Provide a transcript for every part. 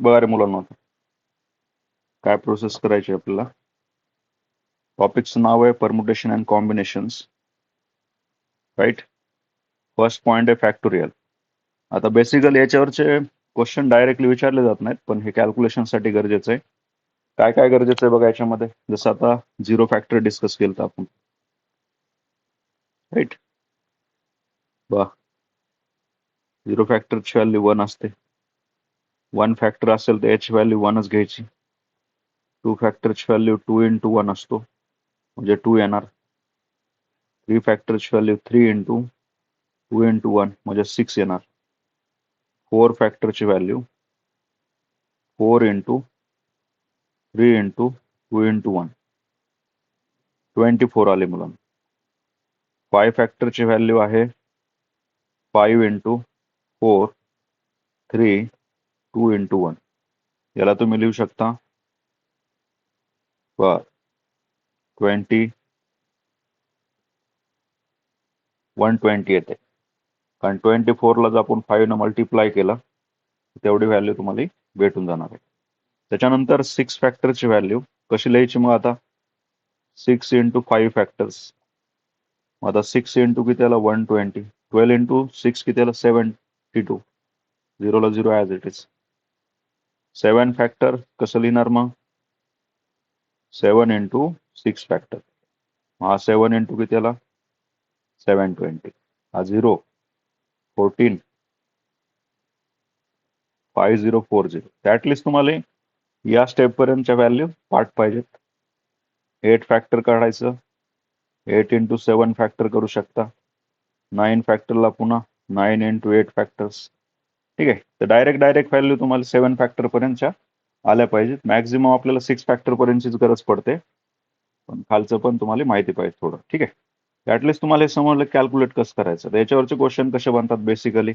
बघा रे मुलांना, काय प्रोसेस करायची आपल्याला. टॉपिकचं नाव आहे permutation and combinations, right. First point आहे फॅक्टोरियल. आता बेसिकली याच्यावरचे क्वेश्चन डायरेक्टली विचारले जात नाहीत, पण हे कॅल्क्युलेशनसाठी गरजेचं आहे. काय काय गरजेचं आहे बघा याच्यामध्ये. जसं आता झिरो फॅक्टर डिस्कस केलं आपण, राईट. बघा, झिरो फॅक्टरची व्हॅल्यू 1 असते. 1 फॅक्टर असेल तर याची व्हॅल्यू 1च घ्यायची. 2 फॅक्टरची व्हॅल्यू 2 इंटू 1 असतो, म्हणजे 2 येणार. 3 फॅक्टरची व्हॅल्यू 3 इंटू 2 इंटू 1 म्हणजे 6 येणार. 4 फॅक्टरची व्हॅल्यू 4 इंटू 3 इंटू 2 इंटू 1 24 आले मुलांना. 5 फॅक्टरची व्हॅल्यू आहे 5 इंटू 4 3 2 इंटू 1. याला तुम्ही लिहू शकता 120 येते, कारण 24ला जर आपण 5 न मल्टिप्लाय केलं तेवढी व्हॅल्यू तुम्हाला भेटून जाणार आहे. त्याच्यानंतर 6 फॅक्टरची व्हॅल्यू कशी लिहायची मग आता. 6 इंटू 5 फॅक्टर्स, आता 6 इंटू किती आला 120. 12 इंटू 6 किती आला 72. 0ला 0 ॲज इट इज. 7 फॅक्टर कसं लिहिणार मग. 7 इंटू 6 फॅक्टर, हा 7 इंटू किती आला 720. हा 0 14 5040. ॲटलिस्ट तुम्हाला या स्टेपपर्यंतच्या व्हॅल्यू पाठ पाहिजेत. 8 फॅक्टर काढायचं, 8 इंटू 7 फॅक्टर करू शकता. 9 फॅक्टरला पुन्हा 9 इंटू 8 फॅक्टर्स. ठीक आहे. तर डायरेक्ट व्हॅल्यू तुम्हाला 7 फॅक्टर पर्यंतच्या आल्या पाहिजेत. मॅक्झिमम आपल्याला 6 फॅक्टर पर्यंतचीच गरज पडते, पण खालचं पण तुम्हाला माहिती पाहिजे थोडं. ठीक आहे. ॲटलिस्ट तुम्हाला हे समजलं कॅल्क्युलेट कसं करायचं. तर याच्यावरचे क्वेश्चन कसे बनतात basically.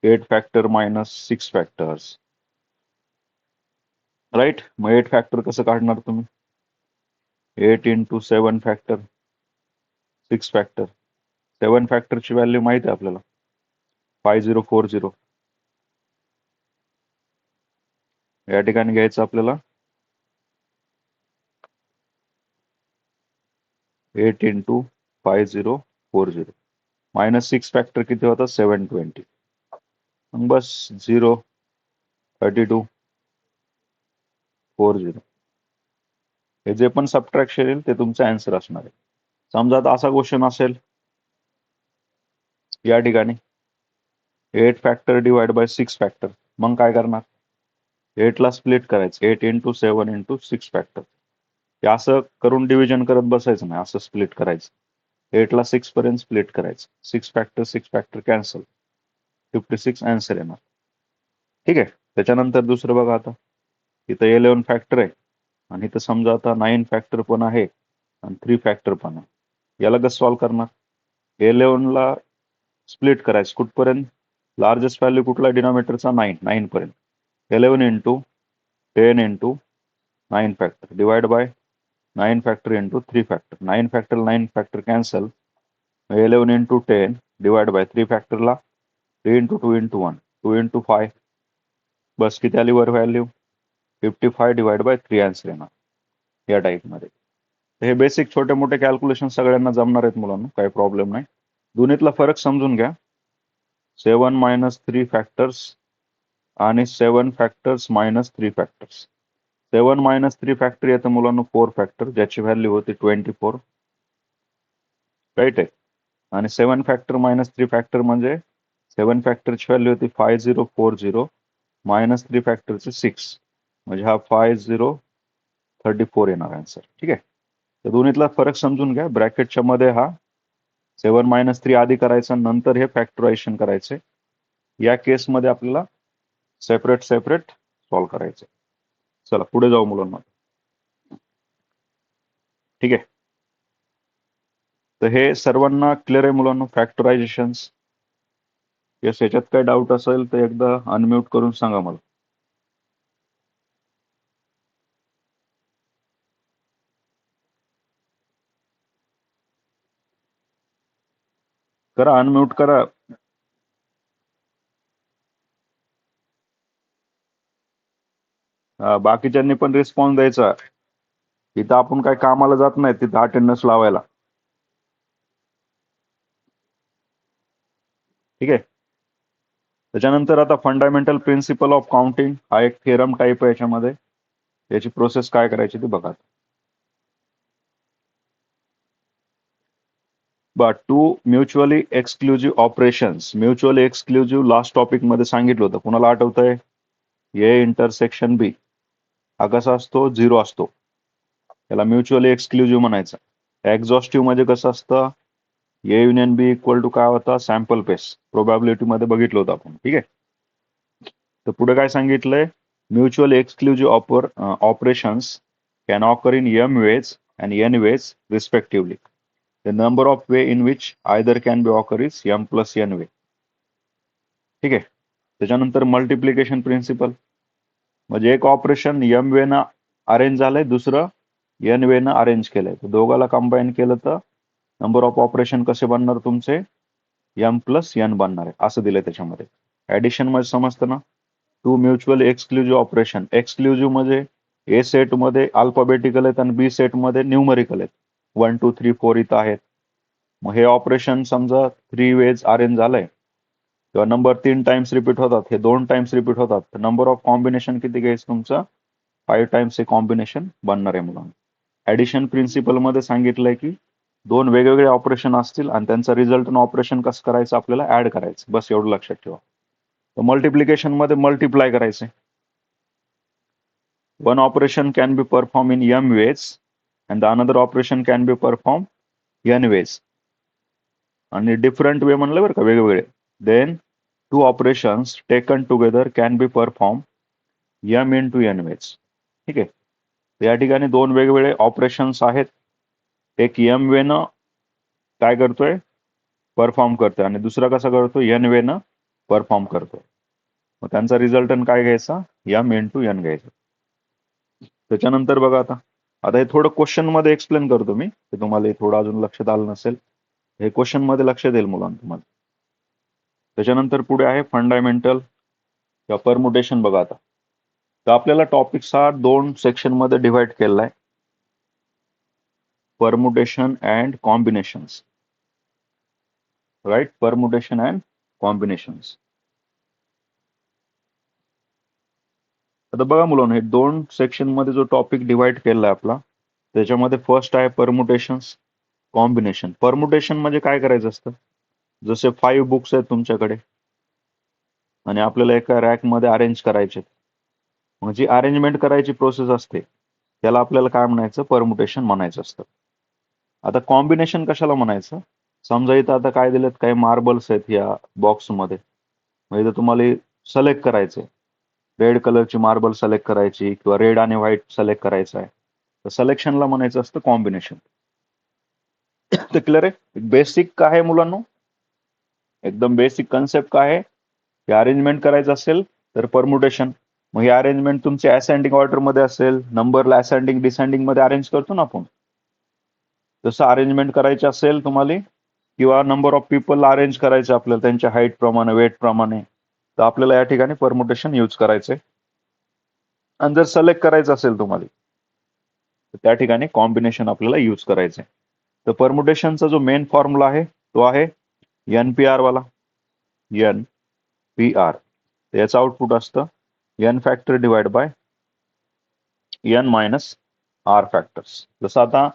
8 factor minus 6 factors, right. मग 8 फॅक्टर कसं काढणार तुम्ही. 8 इंटू 7 फॅक्टर 6 फॅक्टर. 7 फॅक्टरची व्हॅल्यू माहिती आहे आपल्याला 5040. या ठिकाणी घ्यायचं आपल्याला 8 इंटू 5040 मायनस 6 फॅक्टर किती होता 720. मग बस 0 3240. हे जे पण सबट्रॅक्शन येईल ते तुमचा आन्सर असणार आहे. समजा आता असा क्वेश्चन असेल या ठिकाणी 8 फॅक्टर डिवाइड बाय 6 फॅक्टर, मग काय करणार. 8ला स्प्लिट करायचं. 8 इंटू 7 इंटू 6 फॅक्टर. हे असं करून डिव्हिजन करत बसायचं नाही, असं स्प्लिट करायचं. 8ला 6 पर्यंत स्प्लिट करायचं. 6 फॅक्टर कॅन्सल, 56 आन्सर येणार. ठीक आहे. त्याच्यानंतर दुसरं बघा, आता इथं 11 फॅक्टर आहे आणि इथं समजा आता 9 फॅक्टर पण आहे आणि 3 फॅक्टर पण आहे. याला कसं सॉल्व्ह करणार. 11ला स्प्लिट करायचं कुठपर्यंत. लार्जेस्ट व्हॅल्यू कुठला डिनॉमिनेटरचा 9 पर्यंत. 11 into 10 into 9 factor divide bye 9 factor into 3 factor. 9 factor cancel. 11 into 10 divide by 3 फॅक्टरला 3 into 2 into 1 2 into 5. बस किती आली वर व्हॅल्यू 55 डिवाइड बाय 3 आन्सर येणार या टाईपमध्ये. हे बेसिक छोटे मोठे कॅल्क्युलेशन सगळ्यांना जमणार आहेत मुलांना, काही प्रॉब्लेम नाही. दोन्हीतला फरक समजून घ्या. 7 मायनस 3 फॅक्टर्स आणि 7 factors minus 3 factors. 7 minus 3 factor येतं मुलांना 4 फॅक्टर, ज्याची व्हॅल्यू होती 24, राईट आहे. आणि 7 फॅक्टर मायनस 3 फॅक्टर म्हणजे 7 फॅक्टरची व्हॅल्यू होती 5040 मायनस 3 फॅक्टरचे 6, म्हणजे हा 5034 येणार आन्सर. ठीक आहे. तर दोन्हीतला फरक समजून घ्या. ब्रॅकेटच्या मध्ये हा 7 मायनस 3 आधी करायचा, नंतर हे फॅक्टरायझेशन करायचे. या केसमध्ये आपल्याला सेपरेट सॉल्व्ह करायचे. चला पुढे जाऊ मुलांना. ठीक आहे. तर हे सर्वांना क्लिअर आहे मुलांना फॅक्टरायझेशन. येस, याच्यात काही डाऊट असेल तर एकदा अनम्यूट करून सांगा मला. करा, अनम्यूट करा. बाकीच्यांनी पण रिस्पॉन्स द्यायचा. इथं आपण काय कामाला जात नाही तिथं अटेंडन्स लावायला. ठीक आहे. त्याच्यानंतर आता फंडामेंटल प्रिन्सिपल ऑफ काउंटिंग हा एक थेरम टाईप आहे. याच्यामध्ये याची प्रोसेस काय करायची ती बघा. Two mutually exclusive operations. Mutually exclusive last topic मध्ये सांगितलं होतं. कुणाला आठवतंय? ए इंटरसेक्शन बी हा कसा असतो? 0 असतो. त्याला म्युच्युअली एक्सक्लुझिव्ह म्हणायचं. एक्झॉस्टिव्ह म्हणजे कसं असतं? A union B equal to काय होता? सॅम्पल पेस. प्रोबॅबिलिटी मध्ये बघितलं होतं आपण. ठीक आहे. तर पुढे काय सांगितलंय? Mutual exclusive operations can occur in M ways and n ways respectively. The number of way in which either can be occur is m plus n way. ठीक आहे. त्याच्यानंतर मल्टिप्लिकेशन प्रिन्सिपल म्हणजे एक ऑपरेशन एम वे न arrange झालंय, दुसरं N वे न arrange केलंय. तर दोघाला कंबाईन केलं तर नंबर ऑफ ऑपरेशन कसे बनणार तुमचे? एम प्लस एन बनणार आहे असं दिलंय त्याच्यामध्ये. ऍडिशन मध्ये समजतं ना? Two mutual exclusive operation. Exclusive म्हणजे ए सेट मध्ये अल्फाबेटिकल आहेत आणि बी सेट मध्ये न्यूमरिकल आहेत. 1 2 3 4 इथं आहेत. मग हे ऑपरेशन समजा 3 वेज अरेंज झालंय किंवा नंबर 3 टाइम्स रिपीट होतात, हे 2 टाइम्स रिपीट होतात, तर नंबर ऑफ कॉम्बिनेशन किती घ्यायचं तुमचं? 5 टाइम्स हे कॉम्बिनेशन बनणार आहे मुलांना. ऍडिशन प्रिन्सिपल मध्ये सांगितलंय की 2 वेगवेगळे ऑपरेशन असतील आणि त्यांचा रिझल्ट ऑपरेशन कसं करायचं? आपल्याला ऍड करायचं. बस एवढं लक्षात ठेवा. तर मल्टिप्लिकेशन मध्ये मल्टिप्लाय करायचे. One operation can be perform in M ways and the another operation can be perform N ways. आणि डिफरंट वे म्हणलं बरं का, वेगवेगळे. Then two operations taken together can be perform M into N ways. ठीक आहे. या ठिकाणी 2 वेगवेगळे ऑपरेशन्स आहेत. एक एम वे न काय करतोय? परफॉर्म करतोय आणि दुसरा कसा करतोय? एन वे न परफॉर्म करतोय. मग त्यांचा रिझल्टंट काय घ्यायचा? एम इन टू एन घ्यायचा. त्याच्यानंतर बघा आता आता हे थोडं क्वेश्चन मध्ये एक्सप्लेन करतो मी, ते तुम्हाला हे थोडं अजून लक्षात आलं नसेल. हे क्वेश्चन मध्ये लक्षात येईल मुलांना तुम्हाला. त्याच्यानंतर पुढे आहे फंडामेंटल किंवा परमुटेशन. बघा आता, तर आपल्याला टॉपिक हा 2 सेक्शन मध्ये डिव्हाइड केलाय. Permutation and combinations. Right? Permutation and combinations. आता बघा मुलांनो, हे 2 सेक्शन मध्ये जो टॉपिक डिव्हाइड केलाय आपला, त्याच्यामध्ये फर्स्ट आहे परमुटेशन्स, कॉम्बिनेशन. परमुटेशन म्हणजे काय करायचं असतं? जसे 5 बुक्स आहेत तुमच्याकडे आणि आपल्याला एका रॅक मध्ये अरेंज करायचे. मग जी अरेंजमेंट करायची प्रोसेस असते त्याला आपल्याला काय म्हणायचं? परमुटेशन म्हणायचं असतं. आता कॉम्बिनेशन कशाला म्हणायचं? समजा इथं आता काय दिलेत? काही मार्बल्स आहेत या बॉक्समध्ये. मग इथं तुम्हाला सिलेक्ट करायचंय. रेड कलरची मार्बल सिलेक्ट करायची किंवा रेड आणि व्हाईट सिलेक्ट करायचं आहे, तर सिलेक्शनला म्हणायचं असतं कॉम्बिनेशन. तर क्लिअर आहे? बेसिक काय आहे मुलांनो? एकदम बेसिक कन्सेप्ट काय आहे? हे अरेंजमेंट करायचं असेल तर परमुटेशन. मग ही अरेंजमेंट तुमची असेंडिंग ऑर्डर मध्ये असेल, नंबरला असेंडिंग डिसेंडिंग मध्ये अरेंज करतो ना आपण, जसं अरेंजमेंट करायची असेल तुम्हाला, किंवा नंबर ऑफ पीपल अरेंज करायचे आपल्याला त्यांच्या हाईट प्रमाणे, वेट प्रमाणे, तर आपल्याला या ठिकाणी परमुटेशन यूज करायचंय. आणि जर सिलेक्ट करायचं असेल तुम्हाला, तर त्या ठिकाणी कॉम्बिनेशन आपल्याला यूज करायचंय. तर परमुटेशनचा जो मेन फॉर्म्युला आहे तो आहे NPR वाला. NPR. याचं आउटपुट असतं n factor divide by n minus R factors. जसं आता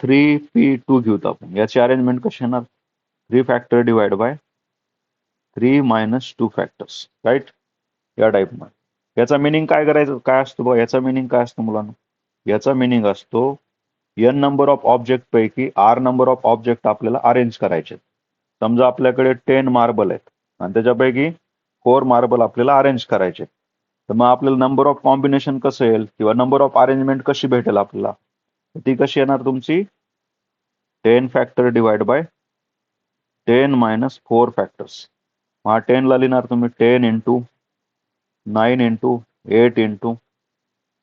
3p2 घेऊ आपण, याची अरेंजमेंट कशी येणार? 3 factor divide by 3 minus 2 factors. Right? या टाईप मध्ये. याचा मिनिंग काय करायचं? काय असतो बघा, याचा मिनिंग काय असतो मुलांना? याचा मिनिंग असतो n नंबर ऑफ ऑब्जेक्ट पैकी r नंबर ऑफ ऑब्जेक्ट आपल्याला अरेंज करायचे. समजा आपल्याकडे 10 मार्बल आहेत आणि त्याच्यापैकी 4 मार्बल आपल्याला अरेंज करायचे, तर मग आपल्याला नंबर ऑफ कॉम्बिनेशन कसं येईल किंवा नंबर ऑफ अरेंजमेंट कशी भेटेल आपल्याला? ती कशी येणार तुमची? 10 factor divide bye 10 minus 4 factors. हा 10 ला लिहिणार तुम्ही 10 into 9 into 8 into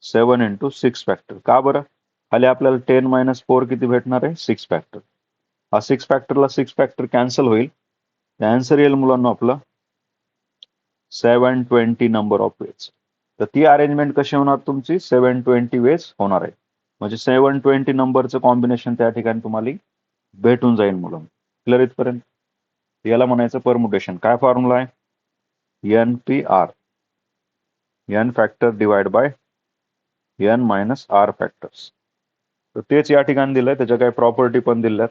7 into 6 factor. का बरं? खाली आपल्याला 10 मायनस 4 किती भेटणार आहे? 6 फॅक्टर. हा 6 फॅक्टरला 6 फॅक्टर कॅन्सल होईल. आन्सर येईल मुलांना आपलं 720 नंबर ऑफ वेज. तर ती अरेंजमेंट कशी होणार तुमची 720 वेज होणार आहे. म्हणजे 720 नंबरचं कॉम्बिनेशन त्या ठिकाणी तुम्हाला भेटून जाईल मुलांना. क्लिअर इथपर्यंत? याला म्हणायचं परमुटेशन. काय फॉर्म्युला आहे? NPR, n factor divide by n minus R factors. तर तेच या ठिकाणी दिलंय, त्याच्या काही प्रॉपर्टी पण दिल्यात.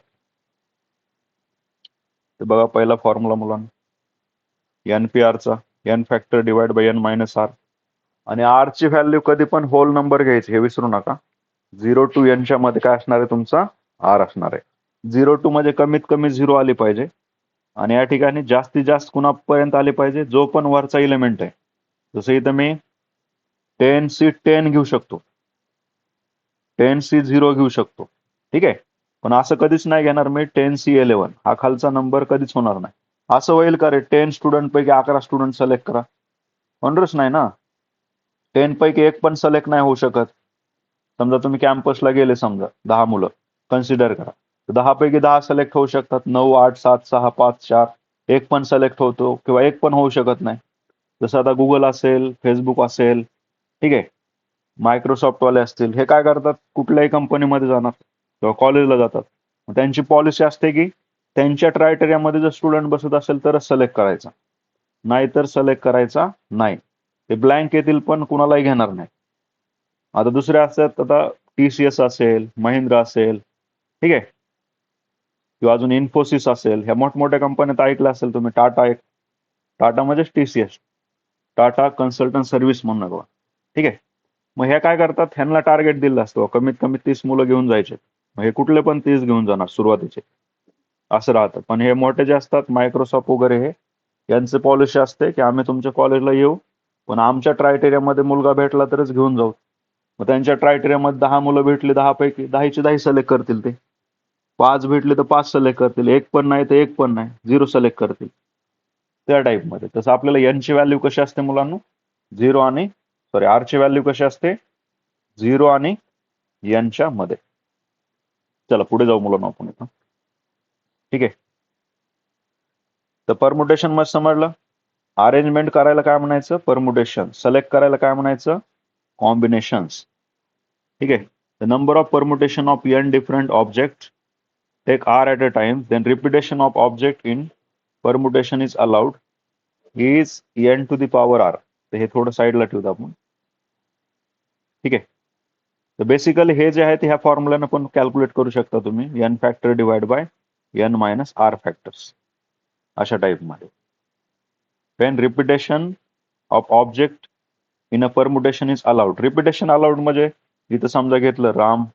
ते बघा, पहिला फॉर्म्युला मुलांना NPRचा n factor divide by n minus R. आणि आर ची व्हॅल्यू कधी पण होल नंबर घ्यायची, हे विसरू नका. 0 to n च्या मध्ये काय असणार आहे तुमचा? आर असणार आहे. 0 to म्हणजे कमीत कमी 0 आली पाहिजे, आणि या ठिकाणी जास्तीत जास्त कुणापर्यंत आली पाहिजे? जो पण वरचा इलेमेंट आहे. जसं इथं मी 10C10 घेऊ शकतो, 10C0 घेऊ शकतो. ठीक आहे. पण असं कधीच नाही घेणार मी 10C11, हा खालचा नंबर कधीच होणार नाही. असं होईल का रे 10 स्टुडंट पैकी 11 स्टुडंट सिलेक्ट करा? होणारच नाही ना. 10 पैकी एक पण सिलेक्ट नाही होऊ शकत. समजा तुम्ही कॅम्पसला गेले, समजा 10 मुलं कन्सिडर करा, 10 पैकी 10 सिलेक्ट होऊ शकतात. 9, 8, 7, 6, 5, 4 एक पण सिलेक्ट होतो, किंवा एक पण होऊ शकत नाही. जसं आता गुगल असेल, फेसबुक असेल, ठीक आहे, मायक्रोसॉफ्टवाले असतील, हे काय करतात? कुठल्याही कंपनीमध्ये जाणार किंवा कॉलेजला जातात, त्यांची पॉलिसी असते की त्यांच्या क्रायटेरियामध्ये जर स्टुडंट बसत असेल तरच सिलेक्ट करायचा, नाहीतर सिलेक्ट करायचा नाही. ते ब्लँक येतील पण कुणालाही घेणार नाही. आता दुसरे असतात, आता TCS असेल, महिंद्रा असेल, ठीक आहे, किंवा अजून इन्फोसिस असेल, ह्या मोठमोठ्या कंपन्यात ऐकलं असेल तुम्ही. टाटा एक, टाटा म्हणजेच TCS, टाटा कन्सल्टंट सर्व्हिस म्हणून बघा. ठीक आहे. मग हे काय करतात? ह्यांना टार्गेट दिलं असतं, कमीत कमी 30 मुलं घेऊन जायचे. मग हे कुठले पण 30 घेऊन जाणार सुरुवातीचे, असं राहतं. पण हे मोठे जे असतात, मायक्रोसॉफ्ट वगैरे, हे यांचे पॉलिसी असते की आम्ही तुमच्या कॉलेजला येऊ, पण आमच्या क्रायटेरियामध्ये मुलगा भेटला तरच घेऊन जाऊ. मग त्यांच्या क्रायटेरियामध्ये 10 मुलं भेटली, 10 पैकी 10ची 10 सिलेक्ट करतील ते. 5 भेटले तर 5 सिलेक्ट करतील, एक पण नाही तर एक पण नाही, 0 सिलेक्ट करतील. त्या टाईपमध्ये. तसं आपल्याला n ची व्हॅल्यू कशी असते मुलांना? 0 आणि r ची व्हॅल्यू कशी असते? 0 आणि n च्या मध्ये. चला पुढे जाऊ मुलांना आपण इथं. ठीक आहे. तर परमुटेशन मध्ये समजलं. अरेंजमेंट करायला काय म्हणायचं? परमुटेशन. सिलेक्ट करायला काय म्हणायचं? कॉम्बिनेशन्स. ठीक आहे. The number of permutation of n different object take r at a time, then repetition of object in permutation is allowed is n to the power r. तर हे थोडं साईडला ठेवतो आपण. ठीक आहे. तर बेसिकली हे जे आहे ते ह्या फॉर्म्युलाने पण कॅल्क्युलेट करू शकता तुम्ही, n factor divide by n minus R factors, अशा टाईपमध्ये. When repetition of object in a permutation is allowed. Repetition allowed म्हणजे इथं समजा घेतलं राम,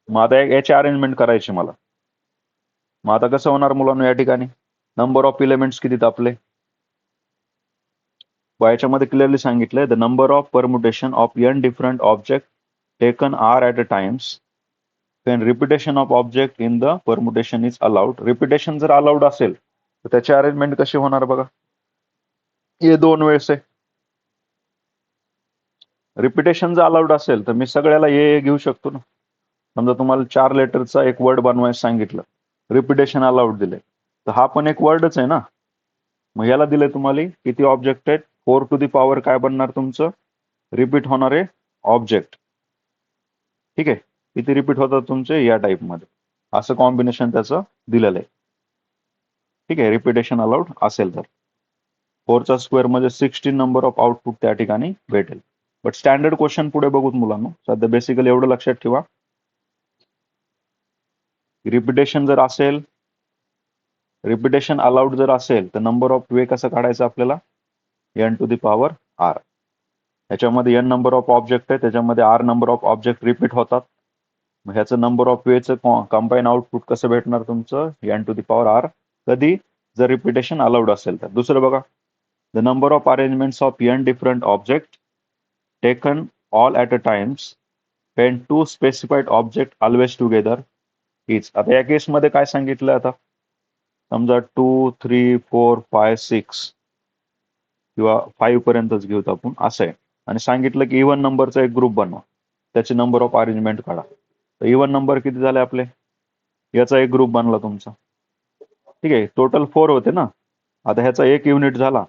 मग आता याची अरेंजमेंट करायची मला. मग आता कसं होणार मुलांना? या ठिकाणी नंबर ऑफ इलेमेंट्स किती आपले? याच्यामध्ये क्लिअरली सांगितलंय, the number of permutation of n different object taken r at a times when repetition of object in the permutation is allowed. Repetition जर अलाउड असेल तर त्याची अरेंजमेंट कशी होणार बघा. हे 2 वेळेस आहे. रिपिटेशन जर अलाउड असेल तर मी सगळ्याला हे घेऊ शकतो ना. समजा तुम्हाला 4 लेटरचा एक वर्ड बनवायला सांगितलं, रिपिटेशन अलाउड दिले, तर हा पण एक वर्डच आहे ना. मग याला दिले तुम्हाला किती ऑब्जेक्ट आहेत? 4 to the power काय बनणार तुमचं? रिपीट होणारे ऑब्जेक्ट. ठीक आहे. किती रिपीट होतात तुमचे? या टाईपमध्ये. असं कॉम्बिनेशन त्याचं दिलेलं आहे. ठीक आहे. रिपिटेशन अलाउड असेल तर 4चा स्क्वेअर म्हणजे 16 नंबर ऑफ आउटपुट त्या ठिकाणी भेटेल. बट स्टँडर्ड क्वेश्चन पुढे बघूत मुलांना. सध्या बेसिकली एवढं लक्षात ठेवा, रिपिटेशन जर असेल, रिपिटेशन अलाउड जर असेल तर नंबर ऑफ वे कसं काढायचं आपल्याला? n to the power r. याच्यामध्ये n नंबर ऑफ ऑब्जेक्ट आहे, त्याच्यामध्ये r number of object repeat होतात. मग ह्याचं नंबर ऑफ वेचं कंबाईन आउटपुट कसं भेटणार तुमचं? n to the power r. कधी? जर रिपिटेशन अलाउड असेल तर. दुसरं बघा, the number of arrangements of n different object taken all at a times when two specified object always together is. आता या केसमध्ये काय सांगितलं? आता समजा 2, 3, 4, 5, 6 किंवा 5 पर्यंतच घेऊत आपण, असं आहे. आणि सांगितलं की इव्हन नंबरचा एक ग्रुप बनवा, त्याचे नंबर ऑफ अरेंजमेंट काढा. तर इव्हन नंबर किती झाले आपले? याचा एक ग्रुप बनला तुमचा. ठीक आहे. टोटल 4 होते ना. आता ह्याचा 1 युनिट झाला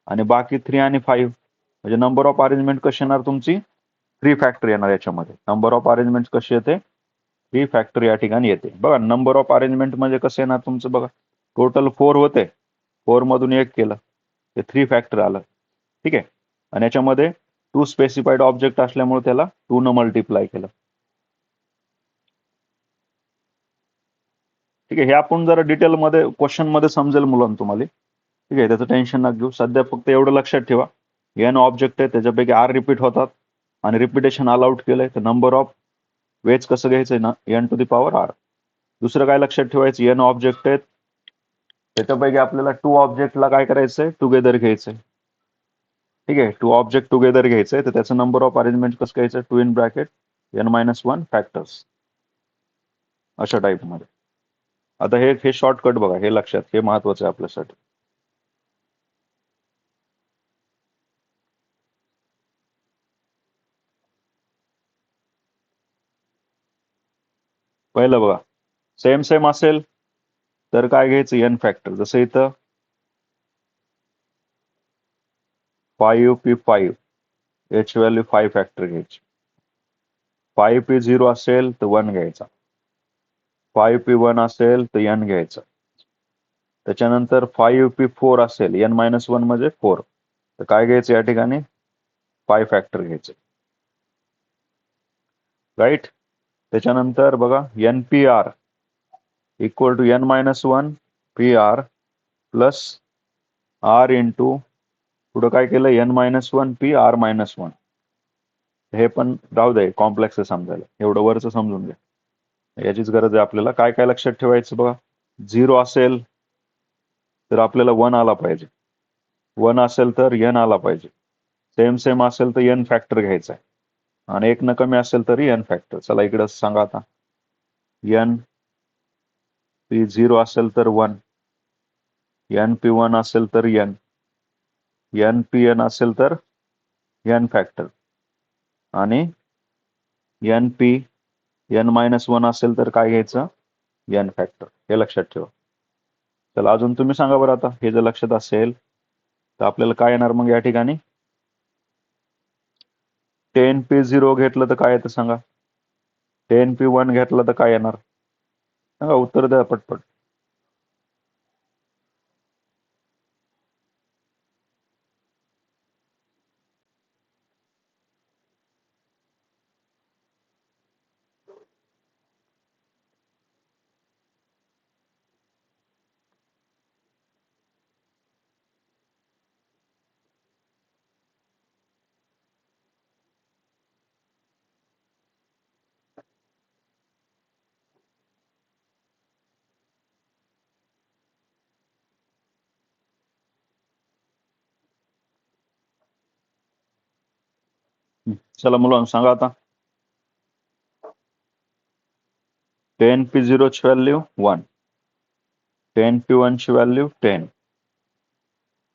आणि बाकी 3 आणि 5 म्हणजे नंबर ऑफ अरेंजमेंट कशी येणार तुमची 3 फॅक्टर येणार याच्यामध्ये. नंबर ऑफ अरेंजमेंट कशी येते 3 फॅक्टर या ठिकाणी येते. बघा नंबर ऑफ अरेंजमेंट म्हणजे कसं येणार तुमचं बघा टोटल 4 होते 4 मधून 1 केलं ते 3 फॅक्टर आलं. ठीक आहे. आणि याच्यामध्ये 2 स्पेसिफाईड ऑब्जेक्ट असल्यामुळे त्याला 2 न मल्टिप्लाय केलं. ठीक आहे. हे आपण जरा डिटेलमध्ये क्वेश्चन मध्ये समजेल मुलांना तुम्हाला. ठीक आहे. त्याचं टेन्शन नका घेऊ. सध्या फक्त एवढं लक्षात ठेवा एन ऑब्जेक्ट आहे त्याच्यापैकी आर रिपीट होतात आणि रिपिटेशन अलाउड केलंय तर नंबर ऑफ वेज कसं घ्यायचंय ना N to the power R. दुसरं काय लक्षात ठेवायचं एन ऑब्जेक्ट आहेत त्याच्यापैकी आपल्याला 2 ऑब्जेक्टला काय करायचंय टुगेदर घ्यायचंय. ठीक आहे. 2 ऑब्जेक्ट टुगेदर घ्यायचंय तर त्याचं नंबर ऑफ अरेंजमेंट कसं घ्यायचं 2 इन ब्रॅकेट n-1 फॅक्टर्स अशा टाईपमध्ये. आता हे शॉर्टकट बघा हे लक्षात हे महत्वाचं आहे आपल्यासाठी. पहिलं बघा सेम सेम असेल तर काय घ्यायचं एन फॅक्टर. जसं इथं 5p5 याची व्हॅल्यू 5 फॅक्टर घ्यायची. 5p0 असेल तर 1 घ्यायचा. 5p1 असेल तर n घ्यायचा. त्याच्यानंतर 5p4 असेल n-1 म्हणजे 4 तर काय घ्यायचं या ठिकाणी 5 फॅक्टर घ्यायचे. राईट. त्याच्यानंतर बघा npr equal to n-1 pr plus r into पुढं काय केलं n-1 p r-1. हे पण राहू दे कॉम्प्लेक्स समजायला एवढं वरचं समजून घ्या. याचीच गरज आहे आपल्याला. काय काय लक्षात ठेवायचं बघा 0 असेल तर आपल्याला 1 आला पाहिजे. 1 असेल तर n आला पाहिजे. सेम सेम असेल तर n फॅक्टर घ्यायचा आहे आणि 1 न कमी असेल तरी n फॅक्टर. चला इकडे सांगा आता n p0 असेल तर 1 n p1 असेल तर n pn असेल तर n फॅक्टर आणि np n-1 असेल तर काय घ्यायचं n फॅक्टर. हे लक्षात ठेवा. चला अजून तुम्ही सांगा बरं आता हे जर लक्षात असेल तर आपल्याला काय येणार मग या ठिकाणी 10p0 घेतलं तर काय येतं सांगा. 10p1 घेतलं तर काय येणार सांगा उत्तर द्या पटपट. चला मुलांना सांगा आता 10p0 ची व्हॅल्यू 1 10p1 ची व्हॅल्यू 10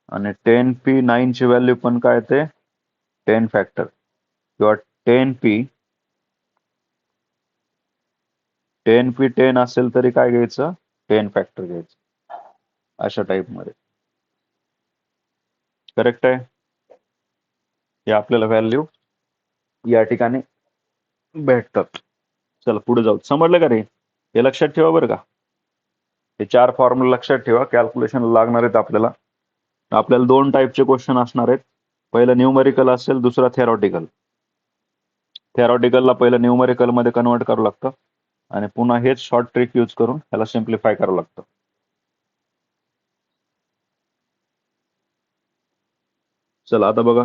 आणि 10p9 ची व्हॅल्यू पण काय ते 10 फॅक्टर किंवा 10p10 असेल तरी काय घ्यायचं 10 फॅक्टर घ्यायचं अशा टाईप मध्ये. करेक्ट आहे. हे आपल्याला व्हॅल्यू या ठिकाणी भेटतात. चला पुढे जाऊ. समजलं का रे. हे लक्षात ठेवा बरं का. हे 4 फॉर्म्युला लक्षात ठेवा कॅल्क्युलेशन लागणार आहेत आपल्याला. आपल्याला 2 टाईपचे क्वेश्चन असणार आहेत. पहिलं न्यूमरिकल असेल दुसरा थेरॉटिकल. थेरॉटिकलला पहिलं न्यूमरिकल मध्ये कन्वर्ट करावं लागतं आणि पुन्हा हेच शॉर्ट ट्रिक यूज करून त्याला सिम्प्लिफाय करावं लागतं. चला आता बघा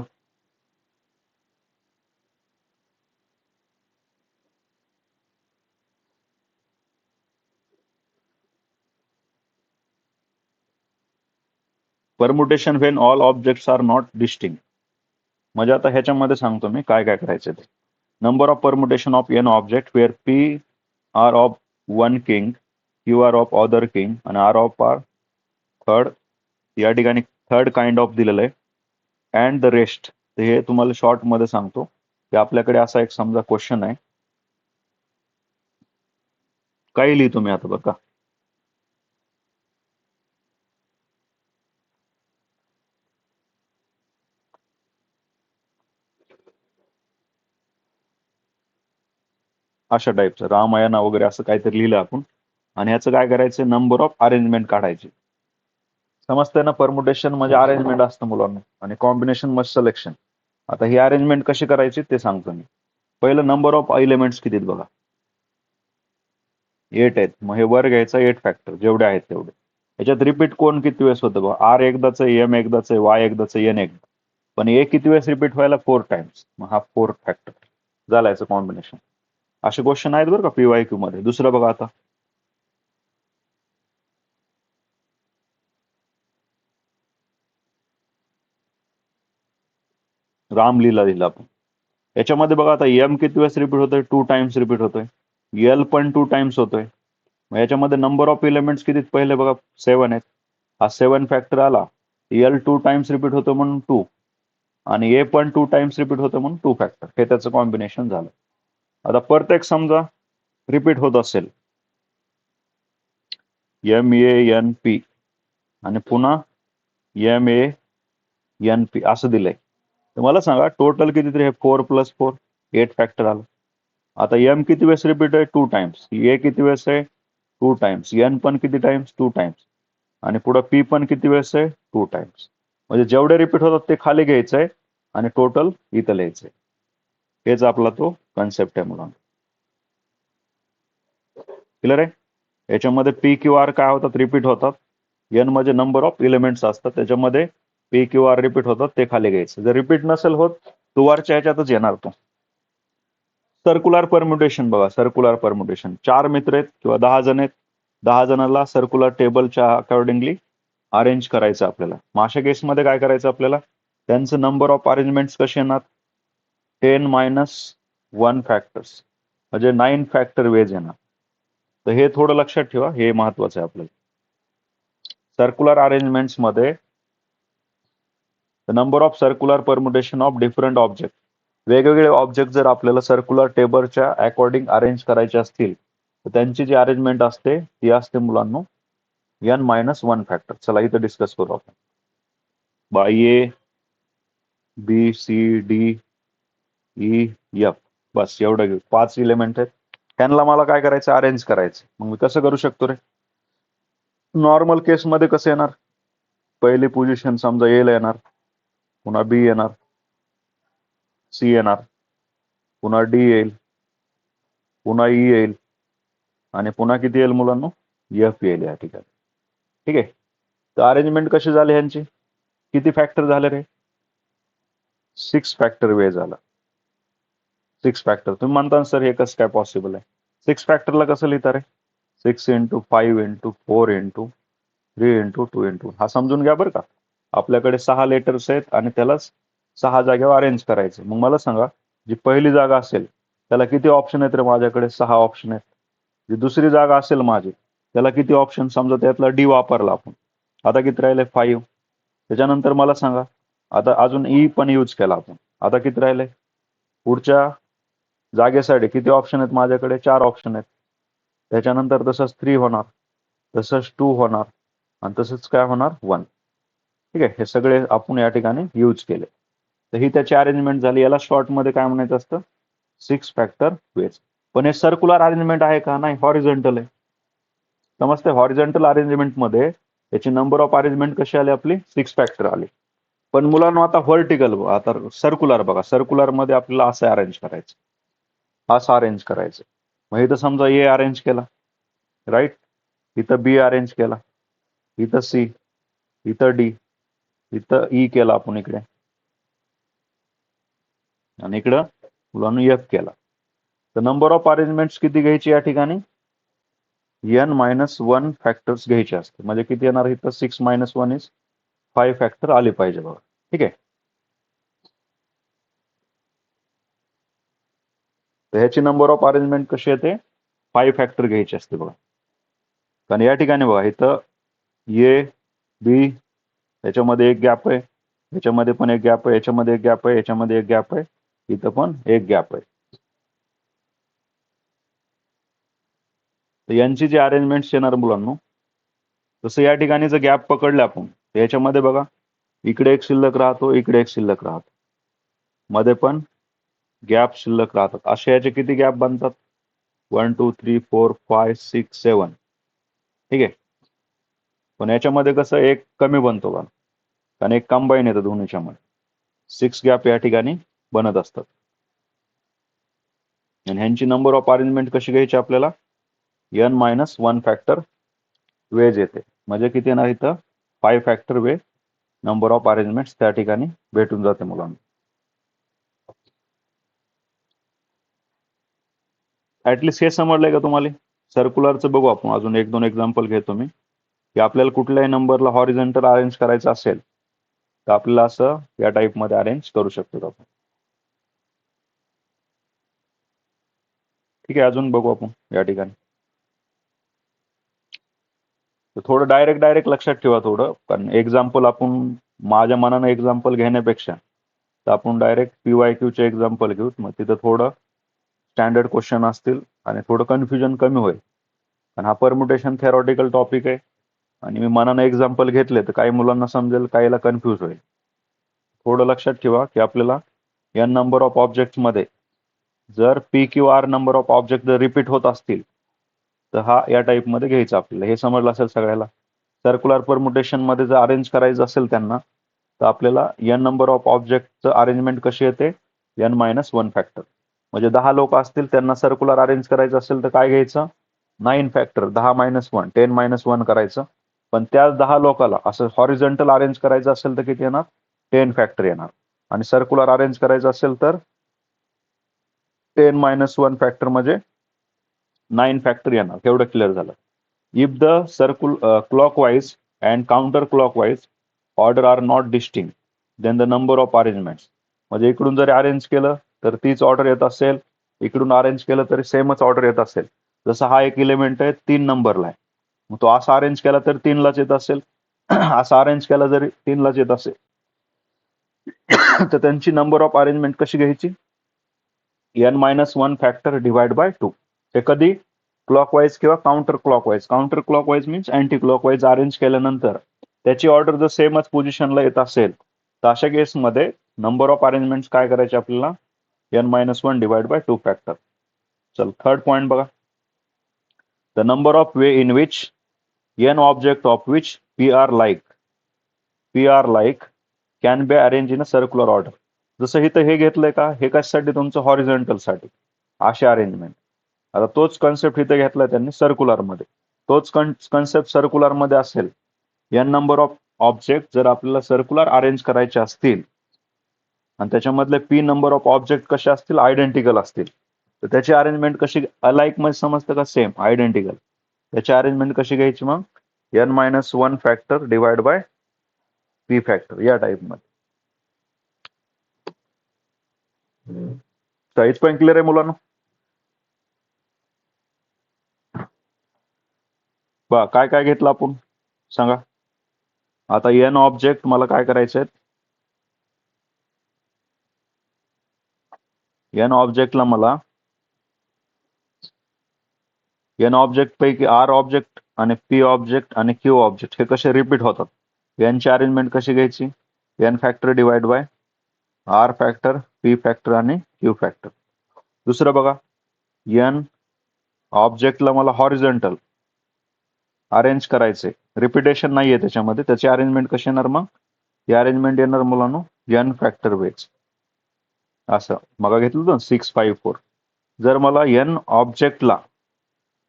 permutation when all objects are not distinct. म्हणजे आता ह्याच्यामध्ये सांगतो मी काय काय करायचं ते. Number of permutation of N object where P are of one kind Q are of other kind आणि आर ऑफ आर थर्ड. या ठिकाणी थर्ड काइंड ऑफ दिलेलं आहे अँड द रेस्ट. हे तुम्हाला शॉर्ट मध्ये सांगतो की आपल्याकडे असा एक समजा क्वेश्चन आहे. काही लिहितो मी आता बघा अशा टाईपचं रामायणा वगैरे असं काहीतरी लिहिलं आपण आणि ह्याचं काय करायचं नंबर ऑफ अरेंजमेंट काढायचे. समजतंय ना, परमुटेशन म्हणजे अरेंजमेंट असतं मुलांना आणि कॉम्बिनेशन म्हणजे सिलेक्शन. आता ही अरेंजमेंट कशी करायची ते सांगतो मी. पहिलं नंबर ऑफ एलिमेंट्स किती बघा, 8 आहेत. मग हे वर घ्यायचं 8 फॅक्टर जेवढे आहेत तेवढे. याच्यात रिपीट कोण किती वेळेस होतं बघा, आर एकदाच आहे, एम एकदाच आहे, वाय एकदाच आहे, एन एकदा. पण ए किती वेळेस रिपीट व्हायला 4 टाइम्स. मग हा 4 फॅक्टर झाला याचं कॉम्बिनेशन. असे क्वेश्चन आहेत बरं का PYQ मध्ये. दुसरं बघा आता, रामलीला लिहिला आपण. याच्यामध्ये बघा आता एम किती वेळेस रिपीट होतोय, 2 टाइम्स रिपीट होतोय. एल पण 2 टाइम्स होतोय. मग याच्यामध्ये नंबर ऑफ एलिमेंट्स किती पहिले बघा 7 आहेत. हा 7 फॅक्टर आला. एल 2 टाइम्स रिपीट होतो म्हणून 2 आणि ए पण 2 टाइम्स रिपीट होतं म्हणून 2 फॅक्टर. हे त्याचं कॉम्बिनेशन झालं. आता प्रत्येक समजा रिपीट होत असेल MANP आणि पुन्हा MANP असं दिलंय, तर मला सांगा टोटल किती तरी हे 4 + 4 8 फॅक्टर आलं. आता एम किती वेळेस रिपीट आहे 2 टाइम्स, ए किती वेळेस आहे 2 टाइम्स, एन पण किती टाइम्स 2 टाइम्स आणि पुढे पी पण किती वेळेस आहे 2 टाइम्स. म्हणजे जेवढे रिपीट होतात ते खाली घ्यायचंय आणि टोटल इथं लिहायचंय. हेच आपला तो कन्सेप्ट आहे मुलांना. क्लिअर आहे. याच्यामध्ये पी क्यू आर काय होतात रिपीट होतात. एन म्हणजे नंबर ऑफ एलिमेंट्स असतात, त्याच्यामध्ये पी क्यू आर रिपीट होतात ते खाली घ्यायचं. जर रिपीट नसेल होत तो वरच्या ह्याच्यातच येणार तो. सर्क्युलर परम्युटेशन बघा, सर्क्युलर परम्युटेशन 4 मित्र आहेत किंवा 10 जण आहेत. 10 जणांना सर्क्युलर टेबलच्या अकॉर्डिंगली अरेंज करायचं आपल्याला. मग अशा केसमध्ये काय करायचं आपल्याला, त्यांचं नंबर ऑफ अरेंजमेंट्स कसे येणार 10 - 1 फॅक्टर्स म्हणजे 9 फॅक्टर वेज येणार. तर हे थोडं लक्षात ठेवा, हे महत्वाचं आहे आपल्याला. सर्क्युलर अरेंजमेंट्स मध्ये the number of circular permutation of different object, वेगवेगळे ऑब्जेक्ट जर आपल्याला सर्क्युलर टेबलच्या अकॉर्डिंग अरेंज करायचे असतील तर त्यांची जी अरेंजमेंट असते ती असते मुलांनो N-1 फॅक्टर. चला इथं डिस्कस करू आपण. बाय ABCDEF बस एवढं घेऊ. 5 एलिमेंट आहेत, त्यांना मला काय करायचं अरेंज करायचं. मग मी कसं करू शकतो रे, नॉर्मल केस मध्ये कसं येणार, पहिली पोझिशन समजा ए ला येणार, पुन्हा बी येणार, सी येणार, पुन्हा डी येईल, पुन्हा ई येईल आणि पुन्हा किती येईल मुलांनो एफ येईल या ठिकाणी. ठीक आहे. तर अरेंजमेंट कशी झाली ह्यांची, किती फॅक्टर झाले रे 6 फॅक्टर वे झाला. 6 फॅक्टर. तुम्ही म्हणता सर हे कसं काय पॉसिबल आहे, 6 फॅक्टरला कसं लिहिता रे 6 × 5 × 4 × 3 × 2 × हा समजून घ्या बरं का. आपल्याकडे 6 लेटर्स आहेत आणि त्यालाच 6 जागेवर अरेंज करायचे. मग मला सांगा जी पहिली जागा असेल त्याला किती ऑप्शन आहेत रे, माझ्याकडे 6 ऑप्शन आहेत. जी दुसरी जागा असेल माझी त्याला किती ऑप्शन, समजा त्यातला डी वापरला आपण, आता किती राहिले 5. त्याच्यानंतर मला सांगा आता अजून ई पण यूज केला आपण, आता किती राहिले, पुढच्या जागेसाठी किती ऑप्शन आहेत माझ्याकडे 4 ऑप्शन आहेत. त्याच्यानंतर तसंच 3 होणार, तसंच 2 होणार आणि तसंच काय होणार 1. ठीक आहे. हे सगळे आपण या ठिकाणी यूज केले. तर ही त्याची अरेंजमेंट झाली. याला शॉर्ट मध्ये काय म्हणायचं असतं 6 फॅक्टर वेज. पण हे सर्क्युलर अरेंजमेंट आहे का, नाही हॉरिझॉन्टल आहे. समजते. हॉरिझॉन्टल अरेंजमेंट मध्ये याची नंबर ऑफ अरेंजमेंट कशी आली आपली 6 फॅक्टर आली. पण मुलांना आता व्हर्टिकल बघा, आता सर्क्युलर बघा, सर्क्युलर मध्ये आपल्याला असं अरेंज करायचं, असं अरेंज करायचं. मग इथं समजा ए अरेंज केला राईट, इथं बी अरेंज केला, इथं सी, इथं डी, इथं ई केला आपण इकडे आणि इकडं मुलांना एफ केला. तर नंबर ऑफ अरेंजमेंट्स किती घ्यायची या ठिकाणी N-1 फॅक्टर्स घ्यायचे असते. म्हणजे किती येणार इथं 6 - 1 इज 5 फॅक्टर आले पाहिजे बघा. ठीक आहे. तर ह्याची नंबर ऑफ अरेंजमेंट कशी येते 5 फॅक्टर घ्यायची असते बघा. कारण या ठिकाणी बघा इथं ए बी, याच्यामध्ये एक गॅप आहे, याच्यामध्ये पण एक गॅप आहे, याच्यामध्ये एक गॅप आहे, याच्यामध्ये एक गॅप आहे, इथं पण एक गॅप आहे. तर यांची जी अरेंजमेंट्स येणार मुलांना, तसं या ठिकाणी जर गॅप पकडले आपण तर याच्यामध्ये बघा इकडे एक शिल्लक राहतो, इकडे एक शिल्लक राहतो, मध्ये पण गॅप शिल्लक राहतात. असे याचे किती गॅप बनतात 1 2 3 4 5 6 7. ठीक आहे. पण याच्यामध्ये कसं एक कमी बनतो का, कारण एक कंबाईन येतं दोन्हीच्या मध्ये. 6 गॅप या ठिकाणी बनत असतात. आणि ह्यांची नंबर ऑफ अरेंजमेंट कशी घ्यायची आपल्याला, n-1 फॅक्टर वेज येते. म्हणजे किती येणार इथं, 5 factor way number of arrangements त्या ठिकाणी भेटून जाते मुलांना. ऍटलिस्ट हे समजलंय का तुम्हाला. सर्क्युलरचं बघू आपण, अजून 1-2 एक्झाम्पल घेतो मी, की आपल्याला कुठल्याही नंबरला हॉरिझॉन्टल अरेंज करायचं असेल तर आपल्याला असं या टाईपमध्ये अरेंज करू शकतो आपण. ठीक आहे, अजून बघू आपण या ठिकाणी. थोडं डायरेक्ट लक्षात ठेवा थोडं, कारण एक्झाम्पल आपण माझ्या मनानं एक्झाम्पल घेण्यापेक्षा तर आपण डायरेक्ट PYQ चे एक्झाम्पल घेऊ. मग तिथं थोडं स्टँडर्ड क्वेश्चन असतील आणि थोडं कन्फ्युजन कमी होईल. आणि हा परम्युटेशन थेरॉटिकल टॉपिक आहे आणि मी मनानं एक्झाम्पल घेतले तर काही मुलांना समजेल, काहीला कन्फ्यूज होईल. थोडं लक्षात ठेवा की आपल्याला या नंबर ऑफ ऑब्जेक्ट मध्ये जर PQR नंबर ऑफ ऑब्जेक्ट जर रिपीट होत असतील तर हा या टाईप मध्ये घ्यायचा आपल्याला. हे समजलं असेल सगळ्याला. सर्क्युलर परम्युटेशन मध्ये जर अरेंज करायचं असेल त्यांना तर आपल्याला n नंबर ऑफ ऑब्जेक्टचं अरेंजमेंट कशी येते, n-1 फॅक्टर. म्हणजे 10 लोक असतील त्यांना सर्क्युलर अरेंज करायचं असेल तर काय घ्यायचं, 9 फॅक्टर, 10-1 10-1 करायचं. पण त्या 10 लोकाला असं हॉरिझॉन्टल अरेंज करायचं असेल तर किती येणार, 10 फॅक्टर येणार. आणि सर्क्युलर अरेंज करायचं असेल तर 10-1 फॅक्टर म्हणजे 9 फॅक्टर येणार. एवढं क्लिअर झालं. If the clockwise and counterclockwise order are not distinct, then the number of arrangements. म्हणजे इकडून जरी अरेंज केलं तर तीच ऑर्डर येत असेल, इकडून अरेंज केलं तरी सेमच ऑर्डर येत असेल. जसं हा एक इलिमेंट आहे 3 नंबरला आहे, मग तो असा अरेंज केला तर 3लाच येत असेल, असा अरेंज केला जरी 3लाच येत असेल. तर त्यांची नंबर ऑफ अरेंजमेंट कशी घ्यायची, n-1 फॅक्टर डिवाइड बाय 2. हे कधी, क्लॉकवाईज किंवा counter clockwise. Counter clockwise means anti clockwise arrange केल्यानंतर त्याची ऑर्डर जर सेमच पोझिशनला येत असेल तर अशा केसमध्ये नंबर ऑफ अरेंजमेंट काय करायचे आपल्याला, n-1 डिवाइड बाय 2 फॅक्टर. चल थर्ड पॉइंट बघा. The number of way in which n object of which P are like can be arrange in a circular order. जसं इथं हे घेतलंय का, हे कशासाठी, तुमचं हॉरिझॉन्टल साठी असे अरेंजमेंट. आता तोच कन्सेप्ट इथे घेतलाय त्यांनी सर्क्युलर मध्ये. तोच कन्सेप्ट सर्क्युलर मध्ये असेल, n नंबर ऑफ ऑब्जेक्ट जर आपल्याला सर्क्युलर अरेंज करायचे असतील आणि त्याच्यामधले P नंबर ऑफ ऑब्जेक्ट कसे असतील, आयडेंटिकल असतील, तर त्याची अरेंजमेंट कशी, अलाइक मध्ये समजतं का, सेम आयडेंटिकल. त्याची अरेंजमेंट कशी घ्यायची मग, n-1 factor divide bye P factor या टाईप मध्ये. साईज पण क्लिअर आहे मुलांना. बा काय काय घेतलं आपण सांगा. आता n ऑब्जेक्ट मला काय करायचे आहेत, n ऑब्जेक्टला मला n ऑब्जेक्ट पैकी R ऑब्जेक्ट आणि P ऑब्जेक्ट आणि Q ऑब्जेक्ट हे कसे रिपीट होतात, यांची अरेंजमेंट कशी घ्यायची, n factor divide by R factor, P factor आणि Q फॅक्टर. दुसरं बघा, n ऑब्जेक्टला मला हॉरिझॉन्टल अरेंज करायचे, रिपिटेशन नाहीये त्याच्यामध्ये, त्याची अरेंजमेंट कशी येणार मग, ही अरेंजमेंट येणार मुलांनो n फॅक्टर वेज. असं मग घेतलं होतं 6-5-4. जर मला n ऑब्जेक्टला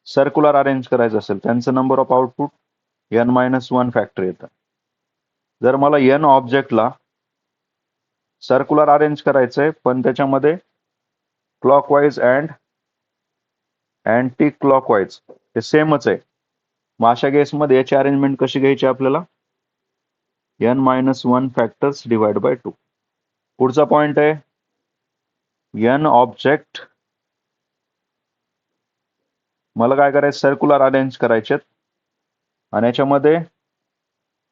सर्क्युलर अरेंज करायचं असेल, त्यांचं number of output n-1 factor येतं. जर मला n ऑब्जेक्टला सर्क्युलर अरेंज करायचंय पण त्याच्यामध्ये क्लॉकवाईज अँड अँटी क्लॉकवाईज हे सेमच आहे, मग अशा केसमध्ये याची अरेंजमेंट कशी घ्यायची आपल्याला, n-1 फॅक्टर्स डिवाइड बाय 2. पुढचा पॉइंट आहे, n ऑब्जेक्ट मला काय करायचं, सर्क्युलर अरेंज करायचे आणि याच्यामध्ये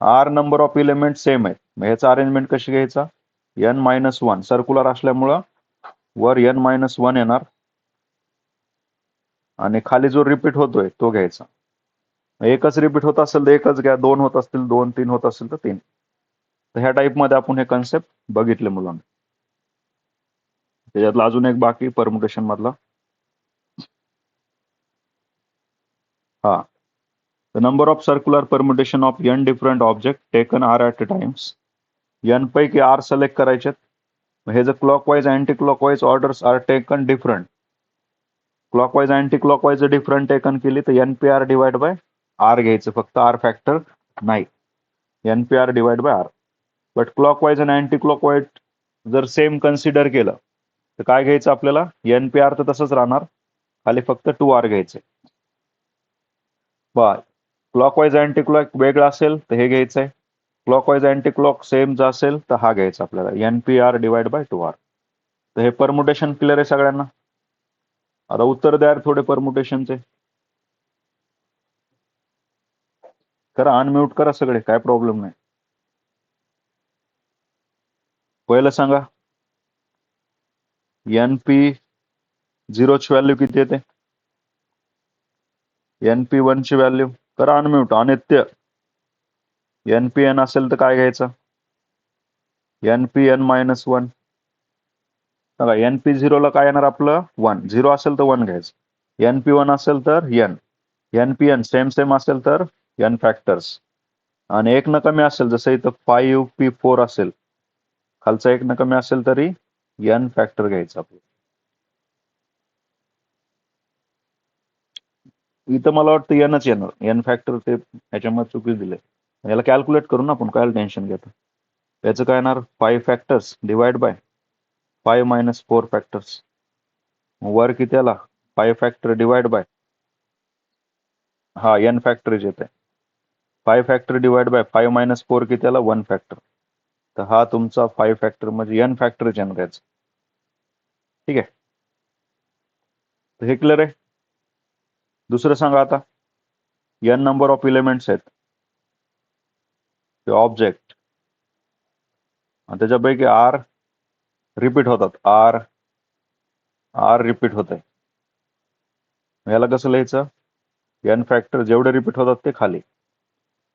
R number of element same आहेत, मग ह्याचा अरेंजमेंट कशी घ्यायचा, n-1 सर्क्युलर असल्यामुळं वर n-1 येणार आणि खाली जो रिपीट होतोय तो घ्यायचा. एकच रिपीट होत असेल तर एकच घ्या, 2 होत असतील 2, 3 होत असतील तर 3. तर ह्या टाईप मध्ये आपण हे कन्सेप्ट बघितले मुलांना. त्याच्यातला अजून एक बाकी परम्युटेशन मधला, हा, the number of circular permutation of n different object taken R at a times. n पैकी आर सिलेक्ट करायचे. हे जर clockwise anti clockwise orders are taken different. Clockwise anti clockwise different taken केली तर NPR डिवाइड बाय आर घ्यायचं, फक्त R factor नाही. NPR divide by R. But clockwise आणि अँटी क्लॉकवाईज जर सेम कन्सिडर केलं तर काय घ्यायचं आपल्याला? NPR तर तसंच राहणार, खाली फक्त 2R घ्यायचे. बा क्लॉकवाईज अँटी क्लॉक वेगळं असेल तर हे घ्यायचंय. क्लॉकवाईज अँटी क्लॉक सेम जर असेल तर हा घ्यायचा आपल्याला, NPR डिवाइड बाय 2R. तर हे परमुटेशन क्लिअर आहे सगळ्यांना? आता उत्तर द्या थोडे परमुटेशनचे. करा, अनम्यूट करा सगळे, काय प्रॉब्लेम नाही. पहिलं सांगा, NP0 ची व्हॅल्यू किती येते? NP1 ची व्हॅल्यू करा अनम्यूट. अनित्य, NPN असेल तर काय घ्यायचं? NPN-1. बघा, NP0 ला काय येणार आपलं? 1. 0 असेल तर 1 घ्यायचं. NP1 असेल तर n. NPN सेम सेम असेल तर n फॅक्टर्स. आणि एक न कमी असेल, जसं इथं 5P4 असेल, खालचा एक न कमी असेल तरी n फॅक्टर घ्यायचा आपलं. इथं मला वाटतं nच येणार, n फॅक्टर ते ह्याच्यामध्ये चुकीच दिले. याला कॅल्क्युलेट करू ना आपण, काय टेन्शन घेतो. याचं काय येणार? 5 factors divide bye 5 minus 4 factors. वर किती आला? 5 फॅक्टर डिवाइड बाय, हा n फॅक्टरेज येते. 5 फॅक्टर डिवाइड बाय 5 मायनस 4 किती आला? 1 फॅक्टर. तर हा तुमचा 5 फॅक्टर म्हणजे n फॅक्टरेज येणार याचं. ठीक आहे, तर हे क्लिअर आहे. दुसरं सांगा आता, n नंबर ऑफ एलिमेंट्स आहेत ते ऑब्जेक्ट, आणि त्याच्यापैकी R रिपीट होतात. R रिपीट होत आहे. याला कसं लिहायचं? n फॅक्टर जेवढे रिपीट होतात ते खाली.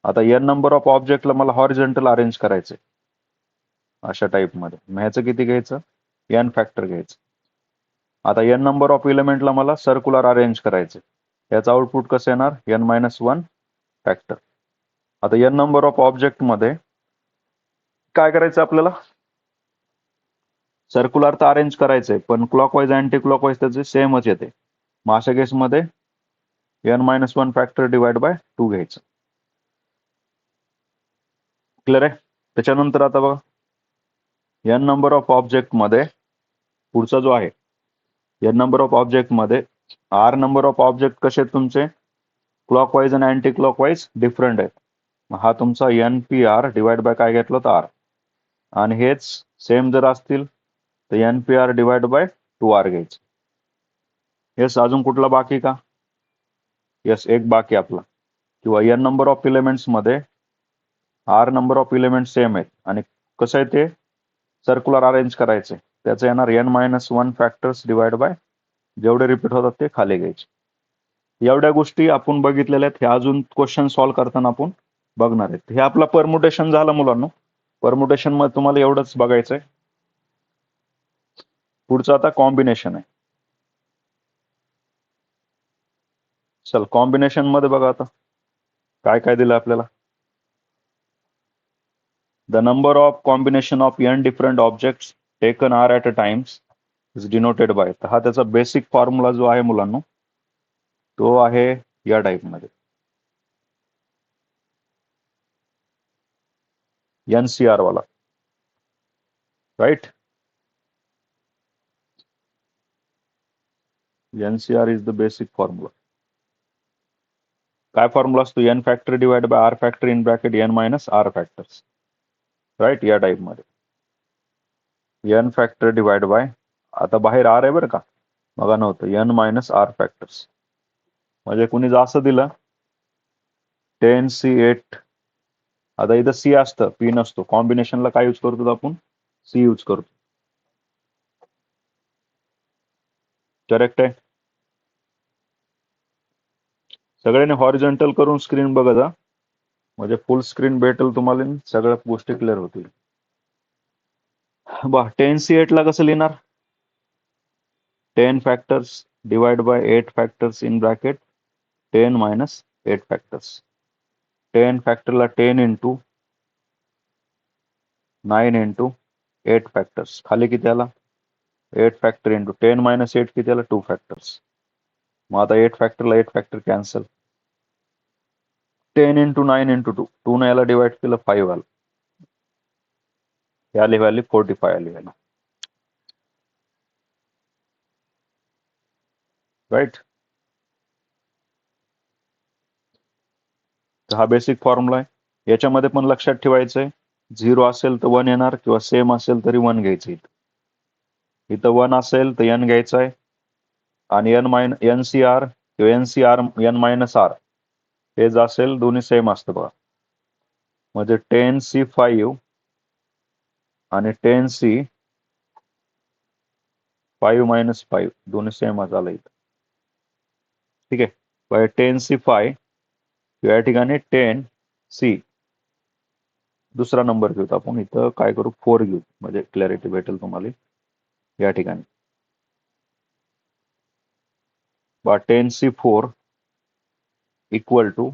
आता n नंबर ऑफ ऑब्जेक्टला मला हॉरिझॉन्टल अरेंज करायचंय अशा टाईपमध्ये. मग ह्याचं किती घ्यायचं? n फॅक्टर घ्यायचं. आता n नंबर ऑफ एलिमेंटला मला सर्क्युलर अरेंज करायचं, याचं आउटपुट कसं येणार? n-1 factor. आता n नंबर ऑफ ऑब्जेक्ट मध्ये काय करायचं आपल्याला? सर्क्युलर तर अरेंज करायचंय, पण क्लॉकवाईज अँटी क्लॉकवाईज त्याचे सेमच येते. मग अशा केसमध्ये n-1 फॅक्टर डिवाइड बाय 2 घ्यायचं. क्लिअर आहे? त्याच्यानंतर आता बघा, n नंबर ऑफ ऑब्जेक्ट मध्ये पुढचा जो आहे, n नंबर ऑफ ऑब्जेक्ट मध्ये R नंबर ऑफ ऑब्जेक्ट कसे आहेत तुमचे? क्लॉकवाईज आणि अँटी क्लॉकवाईज डिफरंट आहेत. हा तुमचा NPR डिवाइड बाय काय घेतलं तर R. आणि हेच सेम जर असतील तर NPR डिवाइड बाय 2R घ्यायचं. येस, अजून कुठला बाकी का? येस, एक बाकी आपला. किंवा n नंबर ऑफ एलिमेंट्स मध्ये R number of element same आहेत, आणि कसं आहे ते सर्क्युलर अरेंज करायचे, त्याचं येणार n-1 फॅक्टर्स डिवाइड बाय जेवढे रिपीट होतात ते खाली घ्यायचे. एवढ्या गोष्टी आपण बघितलेल्या आहेत. हे अजून क्वेश्चन सॉल्व्ह करताना आपण बघणार आहेत. हे आपला परमुटेशन झालं मुलांनो. परमुटेशन मध्ये तुम्हाला एवढंच बघायचंय. पुढचं आता कॉम्बिनेशन आहे. चल, कॉम्बिनेशन मध्ये बघा आता काय काय दिलं आपल्याला. The number of combination of n different objects taken R at a times is denoted by. हा त्याचा बेसिक फॉर्म्युला जो आहे मुलांनो, तो आहे या टाइप मध्ये, NCR वाला. राईट? NCR is the basic formula. काय फॉर्म्युला असतो? n factor divide by r factor in bracket n-r factors. Right? या टाइप मध्ये n फॅक्टर डिवाइड बाय, आता बाहेर r आहे बरं का, बघा नव्हतं, n-r फॅक्टर्स. म्हणजे कुणी जर असं दिलं 10C8, आता इथं C असतं, P नसतो. कॉम्बिनेशनला काय यूज करतो आपण? C यूज करतो. करेक्ट आहे? सगळ्यांनी हॉरिझॉन्टल करून स्क्रीन बघा जा, म्हणजे फुल स्क्रीन भेटेल तुम्हाला, सगळ्या गोष्टी क्लिअर होतील. 10C8 ला कसं लिहिणार? 10 factors divide bye 8 factors in bracket 10 minus 8 factors. 10 फॅक्टरला 10 into 9 into 8 factors. खाली किती आला? 8 फॅक्टर इंटू 10 मायनस 8 किती आला? 2 फॅक्टर्स. मग आता 8 फॅक्टरला 8 फॅक्टर कॅन्सल. 10 into 9 into 2. 2 ने याला डिवाइड केलं 5 आलं. याली व्हॅल्यू 45 आली व्हॅल्यू. राईट. तर हा बेसिक फॉर्म्युला आहे. याच्यामध्ये पण लक्षात ठेवायचं आहे, 0 असेल तर 1 येणार किंवा सेम असेल तरी 1 घ्यायचं. इथं 1 असेल तर n घ्यायचं आहे आणि NCR किंवा NCR n मायनस आर हे जे असेल दोन्ही सेम असतं बघा. म्हणजे 10C5 आणि 10C5 मायनस 5 दोन्ही सेम झालं इथं. ठीक आहे. 10C5 या ठिकाणी 10C दुसरा नंबर घेऊ आपण. इथं काय करू? 4 घेऊ, म्हणजे क्लॅरिटी भेटेल तुम्हाला या ठिकाणी. 10C4 इक्वल टू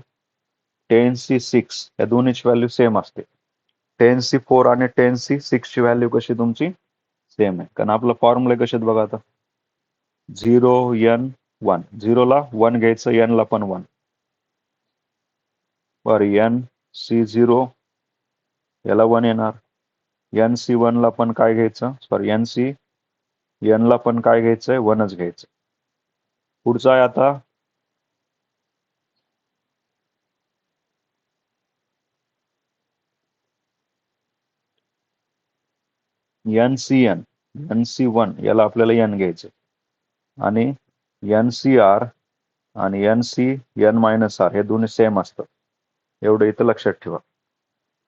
10C6 या दोन्हीची व्हॅल्यू सेम असते. 10C4 आणि 10C6 ची व्हॅल्यू कशी तुमची? सेम आहे. कारण आपला फॉर्म्युला कशात बघा आता, 0 n 1. 0 ला 1 घ्यायचं, n ला पण 1. NC0 याला 1 येणार. NC1 ला पण काय घ्यायचं? सॉरी, n ला पण काय घ्यायचंय? 1च घ्यायचं. पुढचा आहे आता NC1 याला आपल्याला n घ्यायचं आणि NCR आणि NCn मायनस आर हे दोन्ही सेम असतं. एवढं इथं लक्षात ठेवा.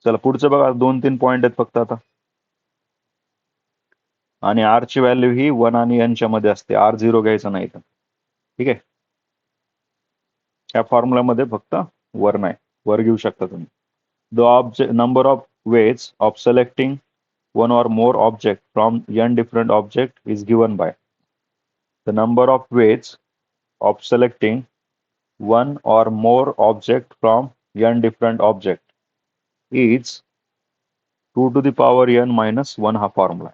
चला पुढचं बघा, 2-3 पॉईंट आहेत फक्त आता. आणि आर ची व्हॅल्यू ही 1 आणि n च्या मध्ये असते. R0 घ्यायचं नाही. ठीक आहे. या फॉर्म्युलामध्ये फक्त वर नाही, वर घेऊ शकता तुम्ही. The number of ways of selecting one or more object from n different object is given by the number of ways of selecting one or more object from n different object is 2 to the power n minus 1 हा formula.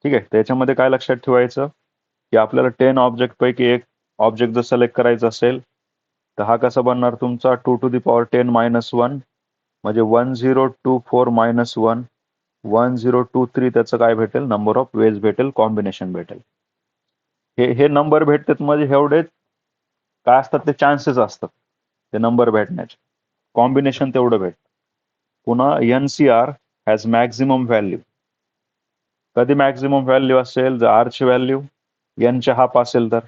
ठीक आहे. त्याच्यामध्ये काय लक्षात ठेवायचं की आपल्याला 10 object पैकी एक ऑब्जेक्ट जर सिलेक्ट करायचा असेल तर हा कसा बनणार तुमचा? 2 to the power 10 minus 1 म्हणजे 1024 minus 1 1023. त्याचं काय भेटेल? नंबर ऑफ वेज भेटेल, कॉम्बिनेशन भेटेल. हे नंबर भेटतात म्हणजे एवढे काय असतात ते चान्सेस असतात ते नंबर भेटण्याचे. कॉम्बिनेशन तेवढं भेट. पुन्हा NCR हॅज मॅक्झिमम व्हॅल्यू. कधी मॅक्झिमम व्हॅल्यू असेल? जर आर ची व्हॅल्यू n च्या हाफ असेल तर.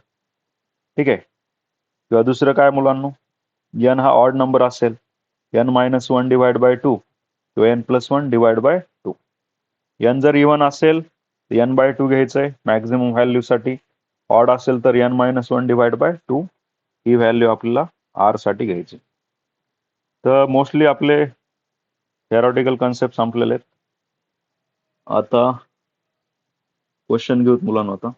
ठीक आहे. किंवा दुसरं काय मुलांनो, n हा ऑड नंबर असेल, n मायनस 1 डिवाइड बाय 2 किंवा n plus 1 divide by 2. n जर इव्हन असेल तर n बाय 2 घ्यायचंय मॅक्झिमम व्हॅल्यू साठी. ऑड असेल तर n minus 1 divide by 2 he value आपल्याला आर साठी घ्यायची. तर मोस्टली आपले थेरॉटिकल कन्सेप्ट संपलेले आहेत. आता क्वेश्चन घेऊत मुलांना. आता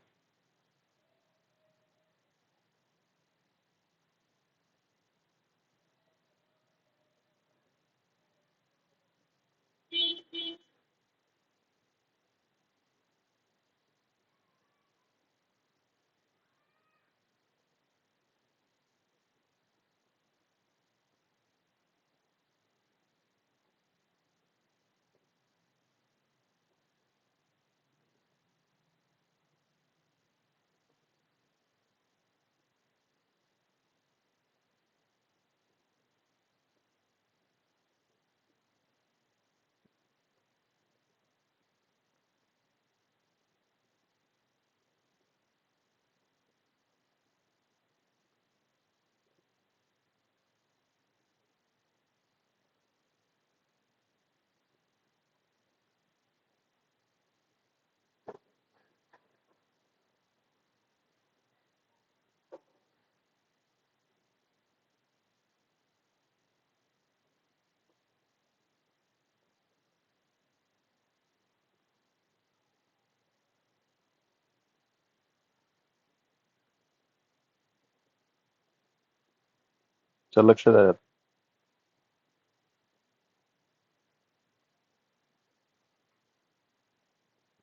चल लक्ष द्या.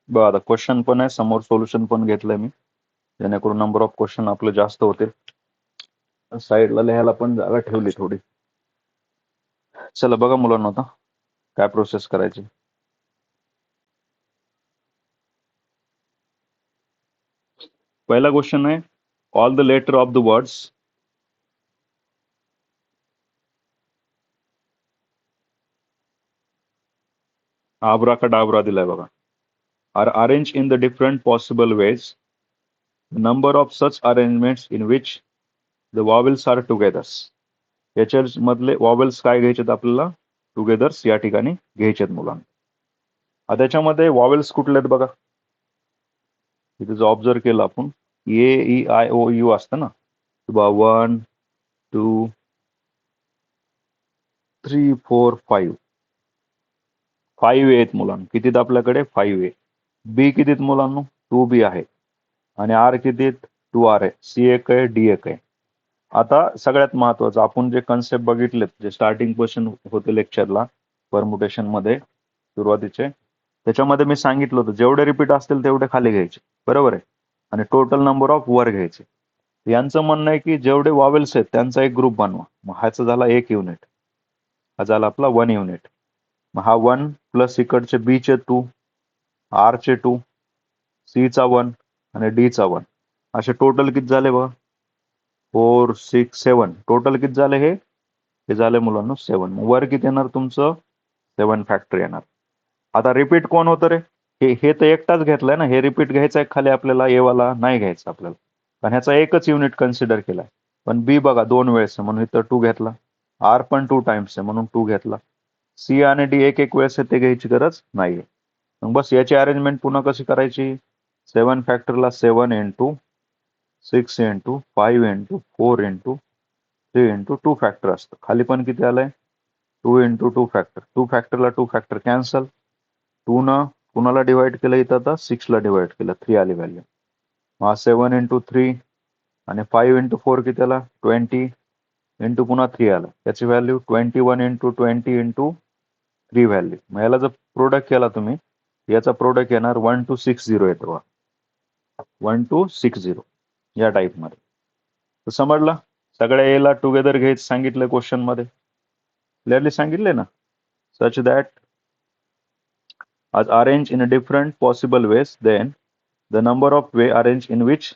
बघा आता क्वेश्चन पण आहे समोर, सोल्युशन पण घेतलंय मी, जेणेकरून नंबर ऑफ क्वेश्चन आपले जास्त होतील. साईडला लिहायला पण जागा ठेवली थोडी. चला बघा मुलांना आता काय प्रोसेस करायची. पहिला क्वेश्चन आहे, all the letter of the words abracadabra दिलाय बघा. Are arrange in the different possible ways. Number of such arrangements in which the vowels are togethers. याच्या मधले वॉवेल्स काय घ्यायचेत आपल्याला, टुगेदर्स या ठिकाणी घ्यायचेत मुलांना. आता त्याच्यामध्ये वॉवेल्स कुठले आहेत बघा, इथे जो ऑब्झर्व केलं आपण, ए ई आय ओ यू असतं ना, 1 2 3 4 5 5 आहेत मुलांना. कितीत आपल्याकडे 5 आहे. बी कितीत मुलांना, 2 बी आहे. आणि आर कितीत, 2 आर आहे. सी एक आहे, डी एक आहे. आता सगळ्यात महत्वाचं, आपण जे कन्सेप्ट बघितलेत, जे स्टार्टिंग क्वेश्चन होते लेक्चरला परमुटेशन मध्ये सुरुवातीचे, त्याच्यामध्ये मी सांगितलं होतं जेवढे रिपीट असतील तेवढे खाली घ्यायचे, बरोबर आहे, आणि टोटल नंबर ऑफ वर घ्यायचे. यांचं म्हणणं आहे की जेवढे वॉवेल्स आहेत त्यांचा एक ग्रुप बनवा. मग ह्याचा झाला 1 युनिट, हा झाला आपला 1 युनिट. मग हा 1 प्लस इकडचे बी चे 2, आर चे 2, सी चा 1 आणि डी चा 1, असे टोटल किती झाले बघा, 4 6 7. टोटल किती झाले हे झाले मुलांना 7. वर किती येणार तुमचं, 7 फॅक्टर येणार. आता रिपीट कोण होतं रे, हे तर एकटाच घेतलाय ना, हे रिपीट घ्यायचं आहे खाली आपल्याला, ए वाला नाही घ्यायचं आपल्याला, कारण ह्याचा एकच युनिट कन्सिडर केलाय. पण बी बघा 2 वेळेस आहे म्हणून इथं 2 घेतला. आर पण 2 टाइम्स आहे म्हणून 2 घेतला. सी आणि डी एक एक वेळेस आहे, ते घ्यायची गरज नाहीये. मग बस याची अरेंजमेंट पुन्हा कशी करायची, 7 फॅक्टरला 7 into 6 into 5 into 4 into 3 into 2 factor असतं. खाली पण किती आलंय, 2 इंटू 2 फॅक्टर. 2 फॅक्टरला 2 factor cancel. 2 न कुणाला डिवाइड केलं इथं, आता 6 ला डिवाइड केलं, 3 आली व्हॅल्यू. मग 7 इंटू 3 आणि 5 इंटू 4 किती आला, 20 इंटू पुन्हा 3 आलं, त्याची व्हॅल्यू 21 इंटू 20 इंटू 3 व्हॅल्यू. मग याला जर प्रोडक्ट केला तुम्ही, याचा प्रोडक्ट येणार 1260 येतो, 1260 या टाईप मध्ये. तर समजलं, सगळ्या एला टुगेदर घ्यायचं सांगितलं क्वेश्चन मध्ये, क्लिअरली सांगितले ना. Such that as arranged in a different possible ways, then the number of way arranged in which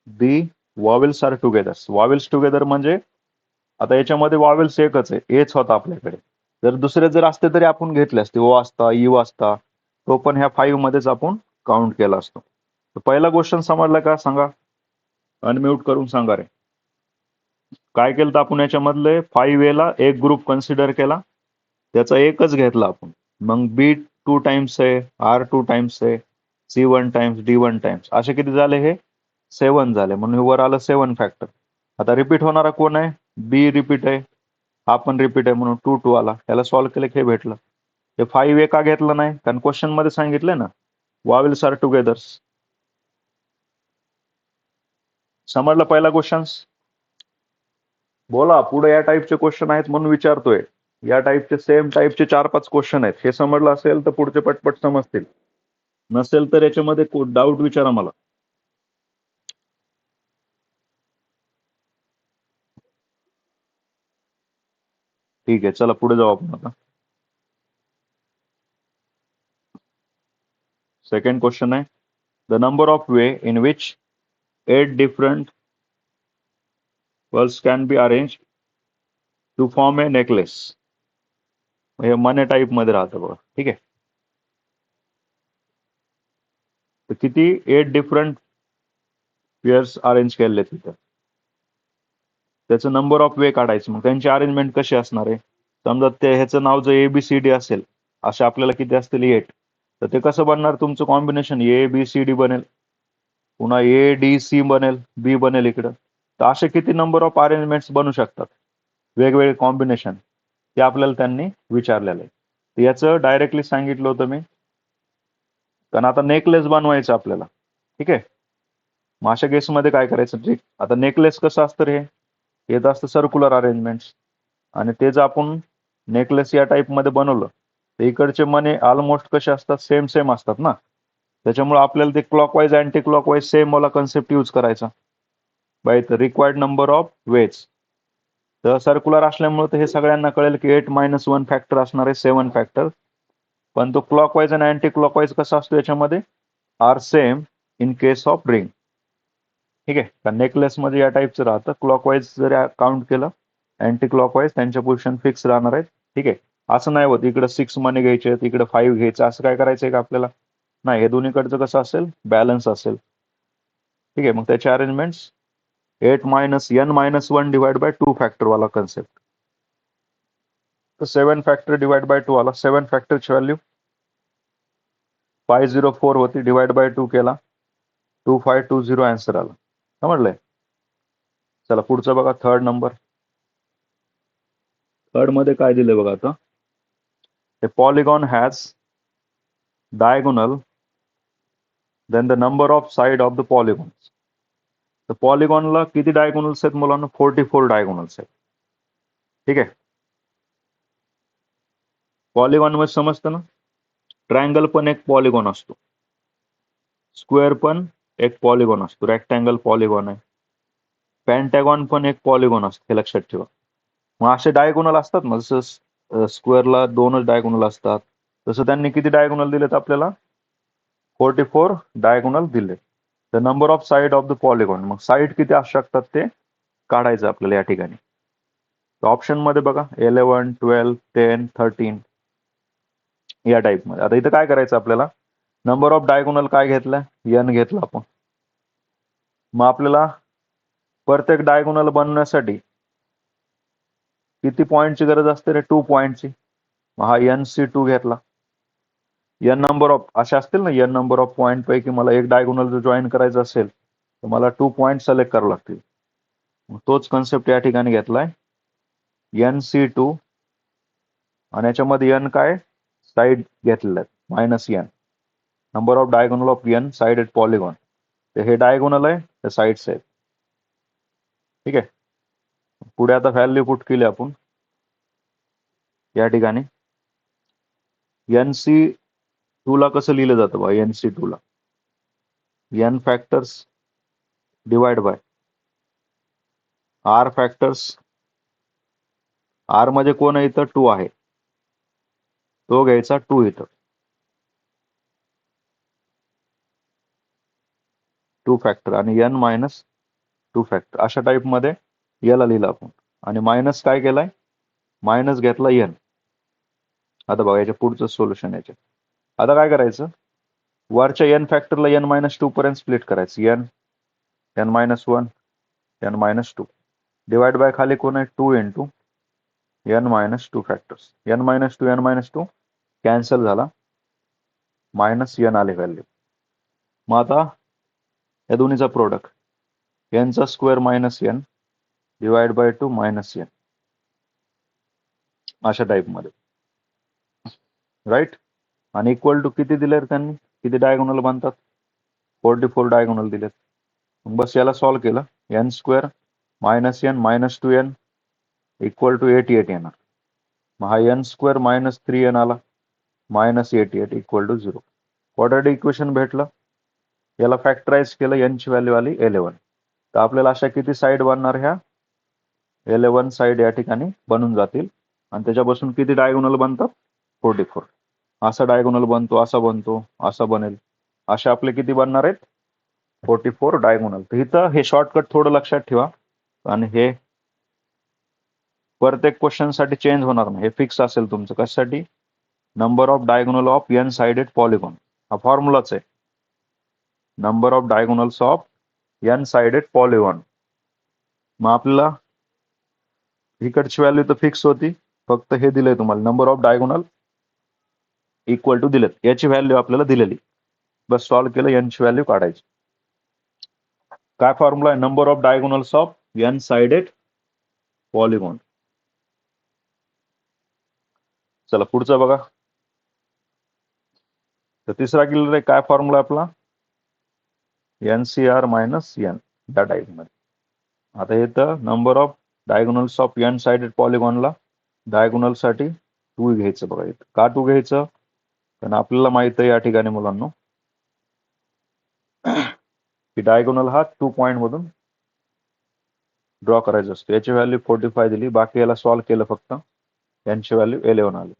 the vowels are together. Vowels together म्हणजे आता याच्यामध्ये वॉवेल्स एकच आहे, एच होता आपल्याकडे. जर दुसरे जर असते तरी आपण घेतले असते, ओ असता, यू असता, तो पण ह्या 5 मध्येच आपण काउंट केला असतो. तर पहिला क्वेश्चन समजला का सांगा, अनम्यूट करून सांगा रे. काय केलं तर आपण याच्यामधले 5 वेला एक ग्रुप कन्सिडर केला, त्याचा एकच घेतला आपण. मग बी 2 टाइम्स आहे, आर 2 टाइम्स आहे, सी 1 टाइम्स, डी 1 टाइम्स, असे किती झाले, हे 7 झाले. म्हणून वर आलं 7 फॅक्टर. आता रिपीट होणारा कोण आहे, बी रिपीट आहे, हा पण रिपीट आहे म्हणून 2 2 आला. त्याला सॉल्व्ह केलं की हे भेटलं. हे 5 ए का घेतलं नाही, कारण क्वेश्चन मध्ये सांगितलंय ना, वॉवेल्स आर टुगेदर्स. समजलं पहिला क्वेश्चन. बोला पुढे, या टाईपचे क्वेश्चन आहेत म्हणून विचारतोय. या टाईपचे सेम टाईपचे 4-5 क्वेश्चन आहेत. हे समजलं असेल तर पुढचे पटपट समजतील, नसेल तर याच्यामध्ये डाऊट विचारा मला. ठीक आहे, चला पुढे जाऊ आपण आता. सेकंड क्वेश्चन आहे, the number of way in which 8 different pearls can be arrange to form a necklace. हे मने टाईप मध्ये राहतं बघा, ठीक आहे. तर किती 8 डिफरंट पेअर्स अरेंज केले तिथं, त्याचं नंबर ऑफ वे काढायचं. मग त्यांची अरेंजमेंट कशी असणार आहे, समजा ते ह्याचं नाव जर ABCD असेल, असे आपल्याला किती असतील 8, तर ते कसं बनणार तुमचं कॉम्बिनेशन, ABCD बनेल, पुन्हा ADC बनेल, बी बनेल इकडं. तर असे किती नंबर ऑफ अरेंजमेंट्स बनू शकतात, वेगवेगळे कॉम्बिनेशन, ते आपल्याला त्यांनी विचारलेलं आहे. तर याचं डायरेक्टली सांगितलं होतं मी, कारण आता नेकलेस बनवायचं आपल्याला, ठीक आहे. मग अशा केसमध्ये काय करायचं ट्रिक, आता नेकलेस कसं असतं रे, येत असतं सर्क्युलर अरेंजमेंट्स. आणि ते जर आपण नेकलेस या टाईपमध्ये बनवलं तर इकडचे मने ऑलमोस्ट कसे असतात, सेम सेम असतात ना. त्याच्यामुळे आपल्याला ते क्लॉकवाईज अँटी क्लॉकवाईज सेम वाला कन्सेप्ट यूज करायचा by the required number of ways. तर सर्क्युलर असल्यामुळे तर हे सगळ्यांना कळेल की 8 - 1 फॅक्टर असणार आहे 7 फॅक्टर. पण तो क्लॉकवाईज आणि अँटी क्लॉकवाईज कसा असतो याच्यामध्ये, are same in case of ring. ठीक आहे का. नेकलेसमध्ये या टाईपचं राहतं, क्लॉकवाईज जर काउंट केलं अँटी क्लॉकवाईज त्यांच्या पोझिशन फिक्स राहणार आहेत. ठीक आहे. असं नाही होत इकडे 6 मनी घ्यायचे इकडे 5 घ्यायचं, असं काय करायचंय का आपल्याला. नाही, हे दोन्हीकडचं कसं असेल, बॅलन्स असेल. ठीक आहे. मग त्याचे arrangements 8 - n - 1 divide by 2 factor वाला कन्सेप्ट. तर 7 फॅक्टर डिवाइड बाय 2 आला. 7 फॅक्टरची व्हॅल्यू 504 होती, डिवाइड बाय 2 केला 2520 आन्सर आला. समजलंय. चला पुढचं बघा, थर्ड नंबर. थर्ड मध्ये काय दिलंय बघा आता. A polygon has diagonal, then the number of side of the polygons. तर पॉलिगॉनला किती डायगोनल्स आहेत मुलांना, 44 डायगोनल्स आहेत. ठीक आहे. पॉलिगॉन मध्ये समजतं ना, ट्रायंगल पण एक पॉलिगॉन असतो, स्क्वेअर पण एक पॉलिगॉन असतो, रेक्टँगल पॉलिगॉन आहे, पेंटॅगॉन पण एक पॉलिगॉन असतो, हे लक्षात ठेवा. मग असे डायगोनल असतात ना, जसं स्क्वेअरला 2च डायगोनल असतात, तसं त्यांनी किती डायगोनल दिलेत आपल्याला, 44 डायगोनल दिले. The number of side of the polygon, मग साइड किती असू शकतात ते काढायचं आपल्याला या ठिकाणी. ऑप्शन मध्ये बघा 11, 12, 10, 13 या टाईप मध्ये. आता इथं काय करायचं आपल्याला, नंबर ऑफ डायगोनल काय घेतलं, n घेतलं आपण. मग आपल्याला प्रत्येक डायगोनल बनवण्यासाठी किती पॉईंटची गरज असते रे, 2 पॉईंटची. मग हा NC2 घेतला. n नंबर ऑफ असे असतील ना, n नंबर ऑफ पॉईंट पैकी मला एक डायगोनल जर जॉईन करायचं असेल तर मला 2 पॉईंट सिलेक्ट करावं लागतील. तोच कन्सेप्ट या ठिकाणी घेतलाय, NC2. आणि याच्यामध्ये n काय, साइड घेतलेले आहेत, -n. Number of diagonal of n sided polygon. तर हे डायगोनल आहे, हे साइड्स आहेत. ठीक आहे. पुढे आता व्हॅल्यू पुट केली आपण या ठिकाणी. NC2 ला कसं लिहिलं जातं बा, NC2 ला n factors divide by r factors. r मध्ये कोण आहे इथं, 2 आहे, तो घ्यायचा 2 इथं, 2 फॅक्टर, आणि n - 2 फॅक्टर अशा टाईप मध्ये याला लिहिलं आपण. आणि मायनस काय केलाय, मायनस घेतला n. आता बघा याच्या पुढचं सोल्युशन याच्या. आता काय करायचं, वरच्या n फॅक्टरला n - 2 पर्यंत स्प्लिट करायचं, n - 1 n - 2 डिवाइड बाय खाली कोण आहे, 2 into n - 2 factors. n - 2 n - 2 cancel झाला, -n आले व्हॅल्यू. मग आता या दोन्हीचा प्रोडक्ट, n चा square -n divide by 2 -n अशा टाईप मध्ये, राईट. आणि इक्वल टू किती दिले त्यांनी, किती डायगोनल बनतात, 44 डायगोनल दिलेत. बस याला सॉल्व्ह केलं, n square -n - 2n equal to 88 येणार. मग हा n स्क्वेअर -3n आला, -88 इक्वल टू 0. क्वाड्रॅटिक इक्वेशन भेटलं. याला फॅक्टराइज केलं, n ची व्हॅल्यू आली 11. तर आपल्याला अशा किती साइड बनणार, ह्या 11 साइड या ठिकाणी बनून जातील. आणि त्याच्यापासून किती डायगोनल बनतात, 44. असा डायगोनल बनतो, असा बनतो, असा बनेल, असे आपले किती बनणार आहेत, 44 डायगोनल. तर इथं हे शॉर्टकट थोडं लक्षात ठेवा, आणि हे प्रत्येक क्वेश्चन साठी चेंज होणार नाही, हे फिक्स असेल तुमचं. कशासाठी, number of diagonal of n sided polygon, हा फॉर्म्युलाच आहे, number of diagonals of n sided polygon. मग आपल्याला इकडची व्हॅल्यू तर फिक्स होती, फक्त हे दिलंय तुम्हाला, number of diagonal equal to दिलेत, याची व्हॅल्यू आपल्याला दिलेली. बस सॉल्व्ह केलं, n ची व्हॅल्यू काढायची. काय फॉर्म्युला आहे, number of diagonals of n sided polygon. चला पुढचा बघा. तर तिसरा क्लिअर आहे, काय फॉर्म्युला आपला, NCR - n या टाईप मध्ये. आता येतं number of diagonals of n sided पॉलिगॉनला डायगोनल साठी 2 घ्यायचं बघा. इथं का 2 घ्यायचं? कारण आपल्याला माहित आहे या ठिकाणी मुलांना की डायगोनल हा 2 पॉइंट मधून ड्रॉ करायचा असतो. याची व्हॅल्यू 45 दिली, बाकी याला सॉल्व्ह केलं फक्त, यांची व्हॅल्यू 11 आली.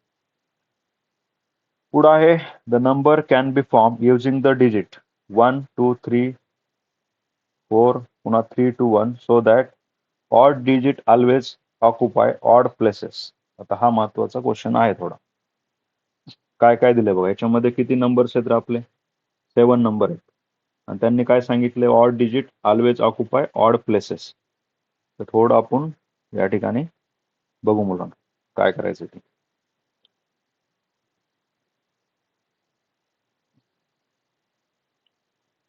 पुढे आहे the number can be form using the digit 1 2 3 4 पुन्हा 3 2 1 so that odd digit always occupy odd places. आता हा महत्वाचा क्वेश्चन आहे थोडा. काय काय दिलंय बघा. याच्यामध्ये किती नंबर्स आहेत आपले? 7 नंबर आहेत. आणि त्यांनी काय सांगितले? Odd digit always occupy odd places. तर थोडं आपण या ठिकाणी बघू मुलांना काय करायचं ते.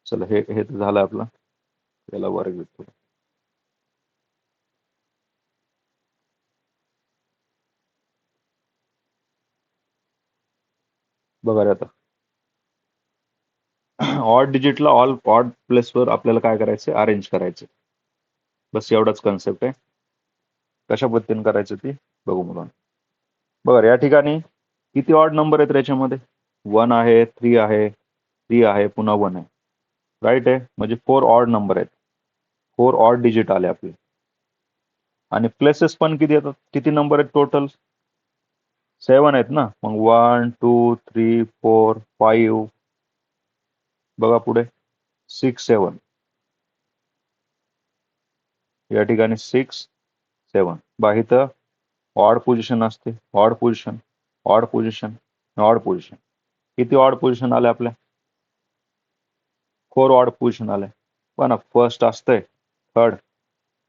चला हे तर झालं आपलं. याला वर घेतो. बघा रे आता ऑड डिजिटला ऑल ऑड प्लेसवर आपल्याला काय करायचं? अरेंज करायचं. बस एवढाच कन्सेप्ट आहे. कशा पद्धतीने करायचं ती बघू मुलांना. बघा या ठिकाणी किती ऑड नंबर आहेत याच्यामध्ये? 1 आहे, 3 आहे, 3 आहे, पुन्हा 1 आहे. राईट आहे. म्हणजे 4 ऑड नंबर आहेत. 4 ऑड डिजिट आले आपले. आणि प्लेसेस पण किती येतात? किती नंबर आहेत टोटल? 7 आहेत ना. मग 1 2 3 4 5 बघा पुढे 6 7 या ठिकाणी 6 7 बघा इथं ऑड पोझिशन असते. Odd position, odd position, odd position. किती ऑड पोझिशन आले आपल्या? 4 ऑड पोझिशन आले. पण फर्स्ट असतंय, थर्ड,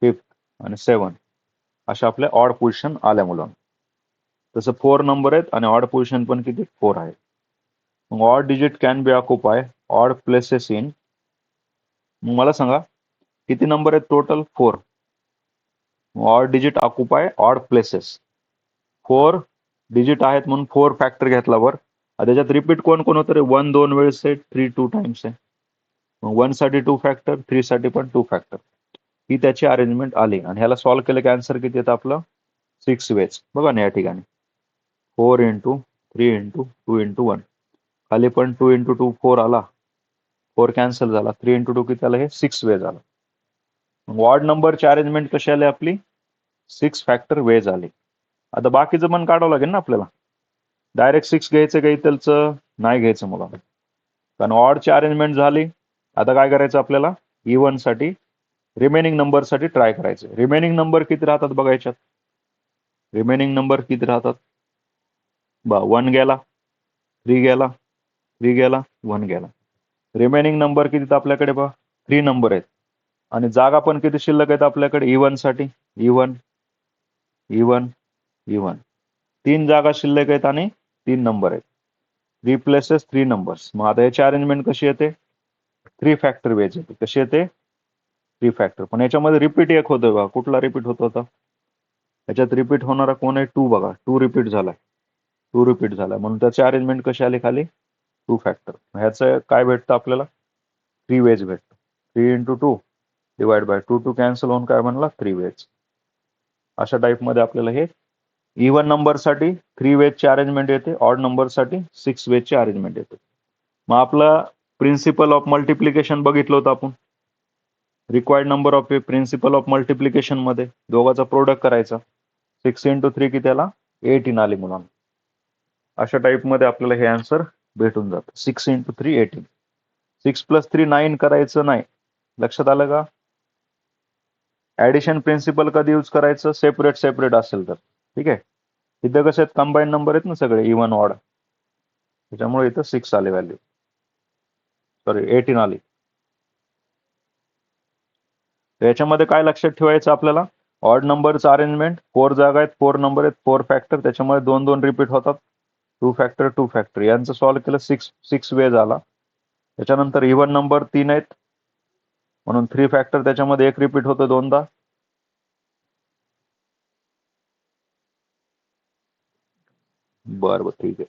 फिफ्थ आणि 7 अशा आपल्या ऑड पोझिशन आल्या मुलांना. तसं 4 नंबर आहेत आणि ऑड पोझिशन पण किती? 4 आहे. मग odd digit can be occupy odd places in. मला सांगा किती नंबर आहेत total? 4. Odd digit occupy odd places. 4 digit आहेत म्हणून 4 फॅक्टर घेतला वर. त्याच्यात रिपीट कोण कोण होतं रे? 1 2 वेळेस आहे, 3 2 टाइम्स आहे. मग 1 साठी 2 फॅक्टर, 3 साठी पण 2 फॅक्टर. ही त्याची अरेंजमेंट आली. आणि ह्याला सॉल्व्ह केलं की आन्सर किती येतं आपलं? 6 वेज. बघा ना या ठिकाणी 4 इंटू 3 इंटू 2 इंटू 1. खाली पण 2 इंटू 2 4 आला, 4 कॅन्सल झाला, 3 इंटू 2 किती आलं? हे 6 वेज आलं. वॉर्ड नंबरची अरेंजमेंट कशी आली आपली? 6 फॅक्टर वेज आली. आता बाकीचं पण काढावं लागेल ना आपल्याला. डायरेक्ट 6 घ्यायचं काही त्याचं नाही घ्यायचं मला, कारण ऑडची अरेंजमेंट झाली. आता काय करायचं आपल्याला? इव्हन साठी रिमेनिंग नंबर साठी ट्राय करायचं. रिमेनिंग नंबर किती राहतात बघा याच्यात? रिमेनिंग नंबर किती राहतात? 1 गेला, 3 गेला, 3 गेला, 1 गेला. रिमेनिंग नंबर किती आपल्याकडे बघा? 3 नंबर आहेत. आणि जागा पण किती शिल्लक आहेत आपल्याकडे इव्हन साठी? Even, even, even. 3 जागा शिल्लक आहेत आणि 3 नंबर आहेत. Replaces 3 numbers. मग आता याची अरेंजमेंट कशी येते? 3 फॅक्टर वेज येते. कशी येते? 3 फॅक्टर. पण याच्यामध्ये रिपीट एक होतोय बघा. कुठला रिपीट होत होता? याच्यात रिपीट होणारा कोण आहे? 2 बघा. 2 रिपीट झालाय. 2 रिपीट झालाय म्हणून त्याची अरेंजमेंट कशी आली खाली? 2 फॅक्टर. ह्याचं काय भेटतं आपल्याला? 3 वेज भेटतं. 3 इंटू 2 डिवाइड बाय 2 2 कॅन्सल होऊन काय बनला? 3 वेज. अशा टाईपमध्ये आपल्याला हे इव्हन नंबरसाठी 3 वेजची अरेंजमेंट येते, ऑड नंबरसाठी 6 वेजची अरेंजमेंट येते. मग आपलं प्रिन्सिपल ऑफ मल्टिप्लिकेशन बघितलं होतं आपण. Required number of principal of multiplication मध्ये दोघांचा प्रोडक्ट करायचा. 6 इंटू 3 किती आला? 18 आली मुलांना. अशा टाईपमध्ये आपल्याला हे आन्सर भेटून जातं. 6 इंटू 3 18. 6 प्लस 3 9 करायचं नाही. लक्षात आलं का? ऍडिशन प्रिन्सिपल कधी यूज करायचं? सेपरेट सेपरेट असेल तर. ठीक आहे. इथं कसे आहेत? कंबाईन नंबर आहेत ना सगळे, इव्हन ऑड. त्याच्यामुळे इथं 6 आले व्हॅल्यू. सॉरी 18 आली. याच्यामध्ये काय लक्षात ठेवायचं आपल्याला? ऑड नंबरचं अरेंजमेंट 4 जागा आहेत, 4 नंबर आहेत, 4 फॅक्टर. त्याच्यामध्ये 2 2 रिपीट होतात. 2 फॅक्टर 2 फॅक्टर यांचं सॉल्व्ह केलं 6 वेज आला. त्याच्यानंतर इव्हन नंबर 3 आहेत म्हणून 3 फॅक्टर. त्याच्यामध्ये 1 रिपीट होतं 2दा. बरं ठीक आहे.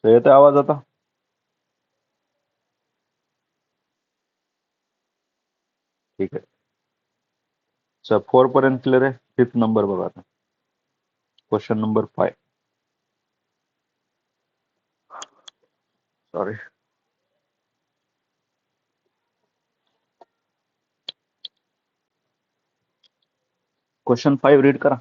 तर येते आवाज आता? ठीक आहे. 4 पर्यंत क्लिअर आहे. 5th नंबर बघा आता. Question number 5. Sorry. Question 5 read करा.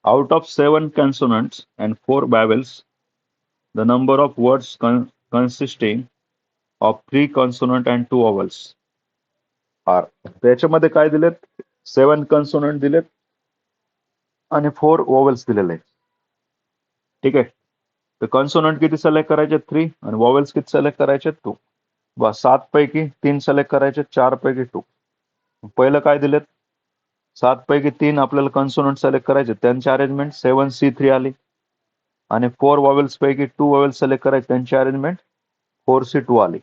Out of 7 consonants and 4 vowels, the number of words consisting of 3 consonant and 2 vowels are. त्याच्यामध्ये काय दिलेत? 7 कन्सोनंट दिलेत आणि 4 वॉवेल्स दिलेले आहेत. ठीक आहे. तर कन्सोनंट किती सिलेक्ट करायचे? 3 आणि वॉवेल्स किती सिलेक्ट करायचे? 2. बस 7 पैकी 3 सिलेक्ट करायचे, 4 पैकी 2. पहिलं काय दिलेत? 7 पैकी 3 आपल्याला कन्सोनंट सिलेक्ट करायचे, त्यांची अरेंजमेंट 7C3 आली. आणि 4 वॉवेल्स पैकी 2 वॉवेल्स सिलेक्ट करायचे, त्यांची अरेंजमेंट 4C2 आली.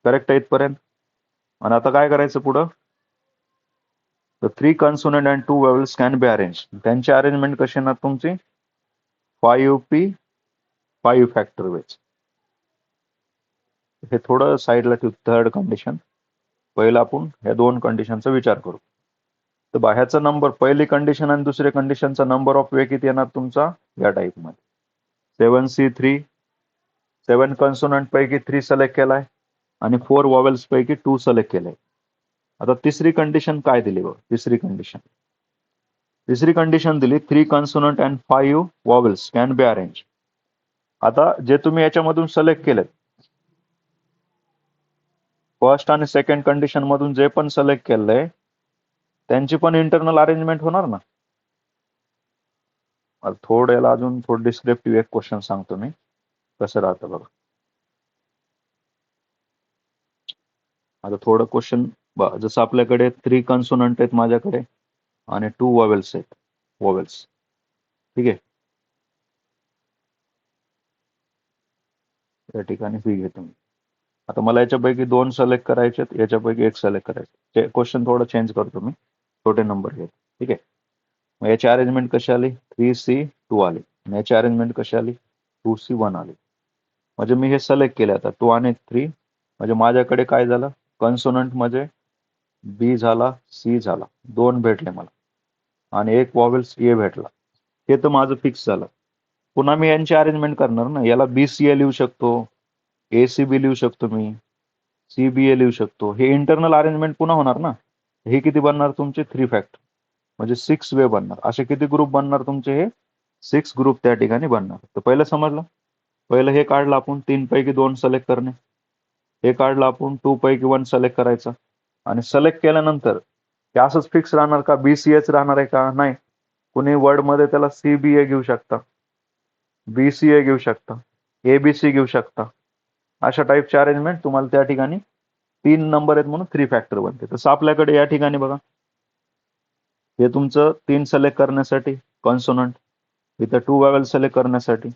करेक्ट आहे इथपर्यंत? आणि आता काय करायचं पुढं? The 3 consonant and 2 vowels can be arranged. त्यांची अरेंजमेंट कशी येणार तुमची? 5P 5 factor veg. हे थोडं साईडला ठेवू. Third condition. पहिलं आपण ह्या 2 कंडिशनचा विचार करू. तर बाह्याचा नंबर, पहिली कंडिशन आणि दुसरी कंडिशनचा नंबर ऑफ वे किती येणार तुमचा? या टाईपमध्ये 7C3. 7 कन्सोनंट पैकी 3 सिलेक्ट केलाय आणि 4 वॉवेल्स पैकी 2 सिलेक्ट केलंय. आता तिसरी कंडिशन काय दिली बघ? तिसरी कंडिशन दिली 3 consonant and 5 vowels can be arrange. आता जे तुम्ही याच्यामधून सिलेक्ट केलेत, फर्स्ट आणि सेकंड कंडिशन मधून जे पण सिलेक्ट केलंय त्यांची पण इंटरनल अरेंजमेंट होणार ना. थोडं याला अजून थोडं डिस्क्रिप्टिव्ह एक क्वेश्चन सांगतो मी, कसं राहतं बघा. आता थोडं क्वेश्चन, जसं आपल्याकडे 3 कन्सोनंट आहेत माझ्याकडे आणि 2 वॉवेल्स आहेत. वॉवेल्स. ठीक आहे. या ठिकाणी फी घेतो मी. आता मला याच्यापैकी 2 सिलेक्ट करायचे, याच्यापैकी 1 सिलेक्ट करायचे. क्वेश्चन थोडं चेंज करतो मी, छोटे नंबर घेतो. ठीक आहे. मग याची अरेंजमेंट कशी आली? 3C2 आली. आणि याची अरेंजमेंट कशी आली? 2C1 आली. म्हणजे मी हे सिलेक्ट केले आता 2 आणि 3. म्हणजे माझ्याकडे काय झालं? कन्सोनंट मध्ये बी झाला, सी झाला, 2 भेटले मला आणि 1 वॉवेल्स ए भेटला. हे तर माझं फिक्स झालं. पुन्हा मी यांची अरेंजमेंट करणार ना. याला BCA लिहू शकतो, ACB लिहू शकतो मी, CBA लिहू शकतो. हे इंटरनल अरेंजमेंट पुन्हा होणार ना. हे किती बनणार तुमचे? 3 फॅक्टर, म्हणजे 6 वे बनणार. असे किती ग्रुप बनणार तुमचे? हे 6 ग्रुप त्या ठिकाणी बनणार. तर पहिलं समजलं. पहिलं हे काढलं आपण, 3 पैकी 2 सिलेक्ट करणे. हे काढलं आपण, 2 पैकी 1 सिलेक्ट करायचं. आणि सिलेक्ट केल्यानंतर हे असंच फिक्स राहणार का? BCAच राहणार आहे का? नाही. कुणी वर्ड मध्ये त्याला CBA घेऊ शकता, BCA घेऊ शकता, ABC घेऊ शकता. अशा टाईपची अरेंजमेंट तुम्हाला त्या ठिकाणी 3 नंबर आहेत म्हणून 3 फॅक्टर बनते. तसं आपल्याकडे या ठिकाणी बघा, हे तुमचं 3 सिलेक्ट करण्यासाठी कॉन्सोनंट, इथं 2 वॅवल सिलेक्ट करण्यासाठी,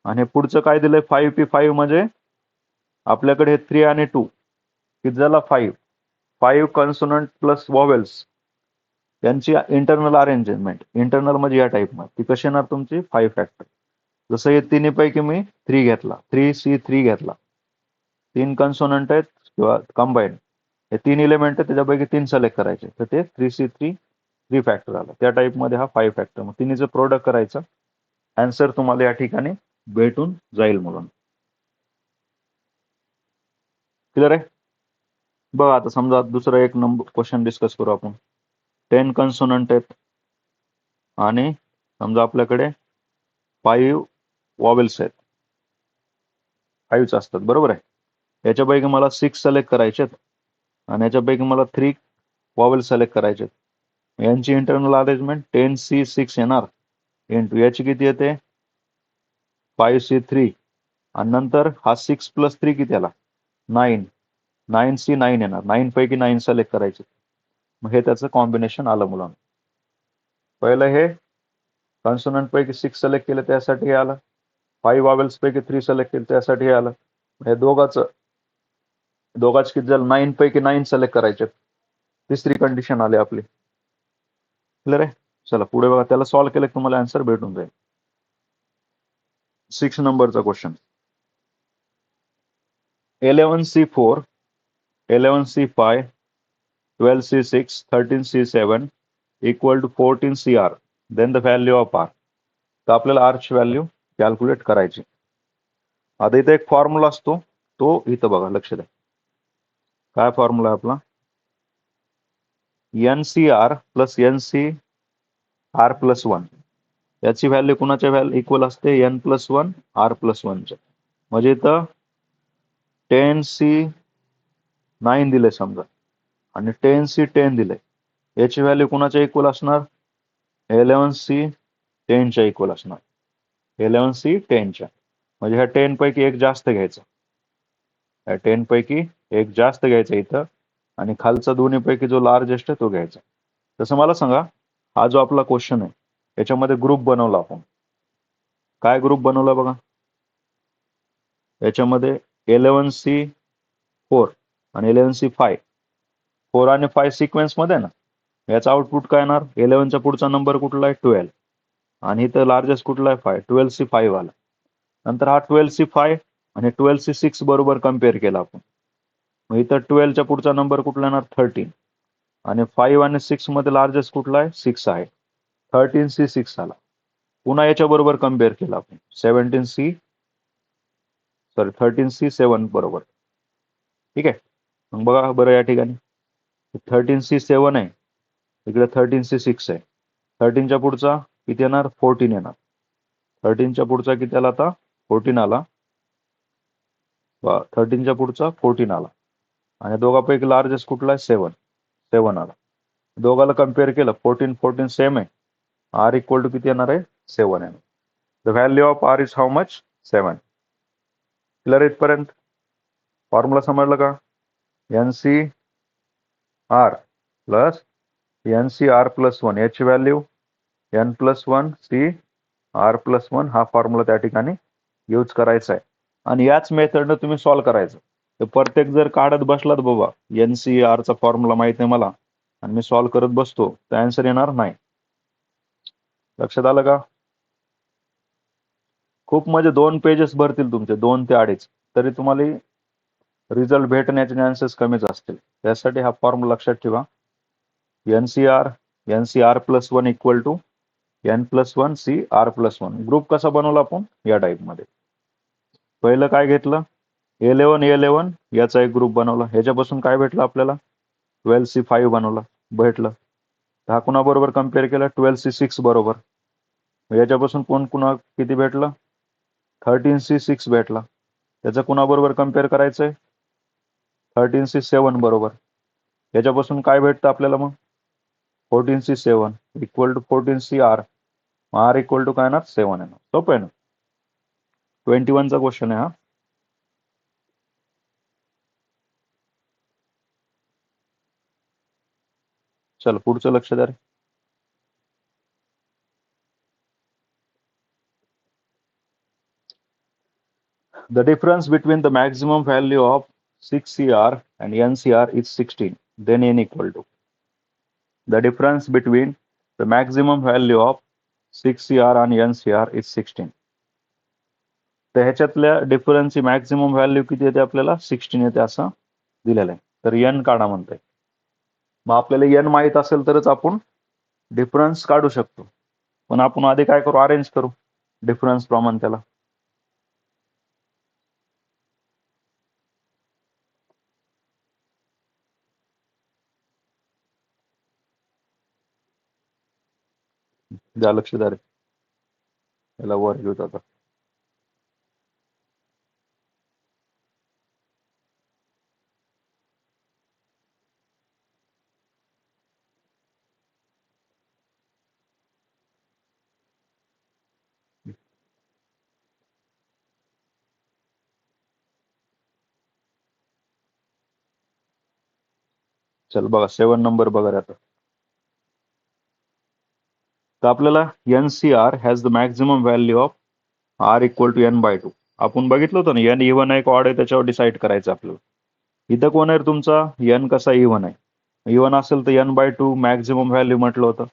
आणि पुढचं काय दिलंय? 5P5. म्हणजे आपल्याकडे हे 3 आणि 2 किती झाला? 5 कॉन्सोनंट प्लस वॉवेल्स त्यांची इंटरनल अरेंजमेंट. इंटरनल म्हणजे या टाईपमध्ये ती कशी येणार तुमची? 5 फॅक्टर. जसं हे तिन्ही पैकी मी 3 घेतला, 3C3 घेतला. 3 कन्सोनंट आहेत किंवा कंबाईन, हे 3 एलिमेंट आहेत, त्याच्यापैकी 3 सिलेक्ट करायचे, तर ते 3C3 3 फॅक्टर आला. त्या टाईपमध्ये हा 5 फॅक्टर. मग तिन्हीचं प्रोडक्ट करायचं, आन्सर तुम्हाला या ठिकाणी भेटून जाईल मुलांना. क्लिअर आहे? बघा आता समजा दुसरा एक नंबर क्वेश्चन डिस्कस करू आपण. 10 कन्सोनंट आहेत आणि समजा आपल्याकडे 5 वॉवेल्स आहेत. 5च असतात, बरोबर आहे. याच्यापैकी मला 6 सिलेक्ट करायचे आणि याच्यापैकी मला 3 वॉवेल सिलेक्ट करायचे. यांची इंटरनल अरेंजमेंट 10C6 येणार इंटू याची किती येते? 5C3. आणि नंतर हा 6 प्लस 3 किती आला? 9. 9C9 येणार. 9 पैकी 9 सिलेक्ट करायचे. मग हे त्याचं कॉम्बिनेशन आलं मुलांना. पहिलं हे कॉन्सोनंट पैकी 6 सिलेक्ट केलं त्यासाठी हे आलं. 5 वॉवेल्स पैकी 3 सिलेक्ट केलं त्यासाठी हे आलं. हे दोघाच किती झालं? 9 पैकी 9 सिलेक्ट करायचे. तिसरी कंडिशन आली आपली. क्लिअर आहे? चला पुढे बघा. त्याला सॉल्व्ह केलं की तुम्हाला आन्सर भेटून जाईल. 6 नंबरचा question. 11C4, 11C5, 12C6, 13C7 equal to 14CR. Then the value of R. तर आपल्याला R ची व्हॅल्यू कॅल्क्युलेट करायची. आता इथे एक फॉर्म्युला असतो, तो इथं बघा, लक्ष द्या. काय फॉर्म्युला आहे आपला? NCR प्लस NCR प्लस 1 याची व्हॅल्यू कुणाच्या व्हॅल्यू इक्वल असते? N+1 R+1 च्या. म्हणजे इथं 10C9 दिले समजा आणि 10C10 दिले. याची व्हॅल्यू कुणाच्या इक्वल असणार? 11C10 च्या इक्वल असणार. 11C10 च्या. म्हणजे ह्या 10 पैकी एक जास्त घ्यायचा. ह्या 10 पैकी एक जास्त घ्यायचा इथं आणि खालचा दोन्ही पैकी जो लार्जेस्ट आहे तो घ्यायचा. तसं मला सांगा, हा जो आपला क्वेश्चन आहे याच्यामध्ये ग्रुप बनवला आपण. काय ग्रुप बनवला बघा? याच्यामध्ये 11C4 आणि 11C5. 4 आणि 5 सिक्वेन्स मध्ये ना. याचा आउटपुट काय येणार? 11च्या पुढचा नंबर कुठला आहे? 12. आणि इथं लार्जेस्ट कुठला आहे? 5. 12C5 आला. नंतर हा 12C5 आणि 12C6 बरोबर कम्पेअर केला आपण. मग इथं 12च्या पुढचा नंबर कुठला येणार? 13. आणि 5 आणि 6 मध्ये लार्जेस्ट कुठला आहे? 6 आहे. 13C6 आला. पुन्हा याच्या बरोबर कम्पेअर केला आपण. 13C7 बरोबर. ठीक आहे. मग बघा बरं या ठिकाणी 13C7 आहे, इकडे 13C6 आहे. 13च्या पुढचा किती येणार? 14 येणार. 13च्या पुढचा किती आला आता? 14 आला. 13च्या पुढचा 14 आला. आणि दोघांपैकी लार्जेस्ट कुठला आहे? 7 आला. दोघाला कम्पेअर केलं, 14 सेम आहे. R इक्वल टू किती येणार आहे? 7 येणार. The value of R is how much? 7. Clear इथपर्यंत? फॉर्म्युला समजलं का? NCR प्लस NCR+1 याची व्हॅल्यू N+1CR+1 हा फॉर्म्युला त्या ठिकाणी यूज करायचा आहे. आणि याच मेथडनं तुम्ही सॉल्व्ह करायचं. तर प्रत्येक जर काढत बसलात बाबा, NCRचा फॉर्म्युला माहित नाही मला आणि मी सॉल्व्ह करत बसतो, तर आन्सर येणार नाही. लक्षात आलं का? खूप म्हणजे 2 पेजेस भरतील तुमचे, 2 ते 2.5, तरी तुम्हाला रिझल्ट भेटण्याचे चान्सेस कमीच असतील. त्यासाठी हा फॉर्म्युला लक्षात ठेवा. NCR+1 equal to N+1CR+1. Group कसा बनवला आपण? या टाईप मध्ये. पहिलं काय घेतलं? 11 याचा एक ग्रुप बनवला. ह्याच्यापासून काय भेटलं आपल्याला? 12C5 बनवला, भेटलं. हा कुणाबरोबर कम्पेअर केला? 12C6 बरोबर. याच्यापासून कुणा किती भेटलं? 13C6 भेटला. त्याचं कुणाबरोबर कम्पेअर करायचंय? 13C7 बरोबर. याच्यापासून काय भेटतं आपल्याला मग? 14C7 equal to 14CR. R equal to काय येणार? 7 येणार. सोपं आहे ना? 21चा क्वेश्चन आहे हा. चल पुढचं लक्ष द्या रे. The difference between the maximum value of 6CR and NCR is 16. Then N equal to. The difference between the maximum value of 6CR and NCR is 16. तर ह्याच्यातल्या डिफरन्सची मॅक्झिमम व्हॅल्यू किती येते आपल्याला? 16 येते असं दिलेलं आहे. तर N काढा म्हणतंय. मग आपल्याला N माहित असेल तरच आपण डिफरन्स काढू शकतो. पण आपण आधी काय करू? अरेंज करू डिफरन्स प्रमाण त्याला. द्या लक्ष द्या रे. याला वर घेऊत आता. चल बघा 7 नंबर बघा रे आता. तर आपल्याला NCR has the maximum value of R equal to N/2. आपण बघितलं होतं ना, N इव्हन आहे का ऑड आहे त्याच्यावर डिसाईड करायचं आपल्याला. इथं कोण आहे तुमचा? N कसा इव्हन आहे. इव्हन असेल तर N/2 मॅक्झिमम व्हॅल्यू म्हटलं होतं.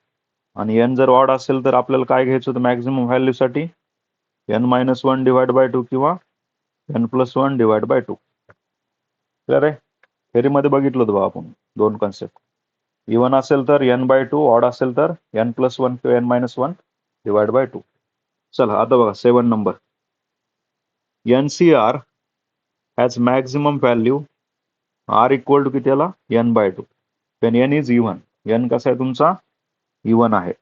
आणि N जर ऑड असेल तर आपल्याला काय घ्यायचं होतं मॅक्झिमम व्हॅल्यू साठी? n-1 डिवाइड बाय 2 किंवा n+1 डिवाइड बाय 2. तर थेरीमध्ये बघितलं होतं बघा आपण दोन कन्सेप्ट. इवन असेल तर n/2, ऑड असेल तर n+1 किंवा n-1 डिवाइड बाय 2. चला आता बघा 7 number. NCR has maximum value R equal to किती आला n/2. when n is even. n कसा आहे तुमचा इवन आहे.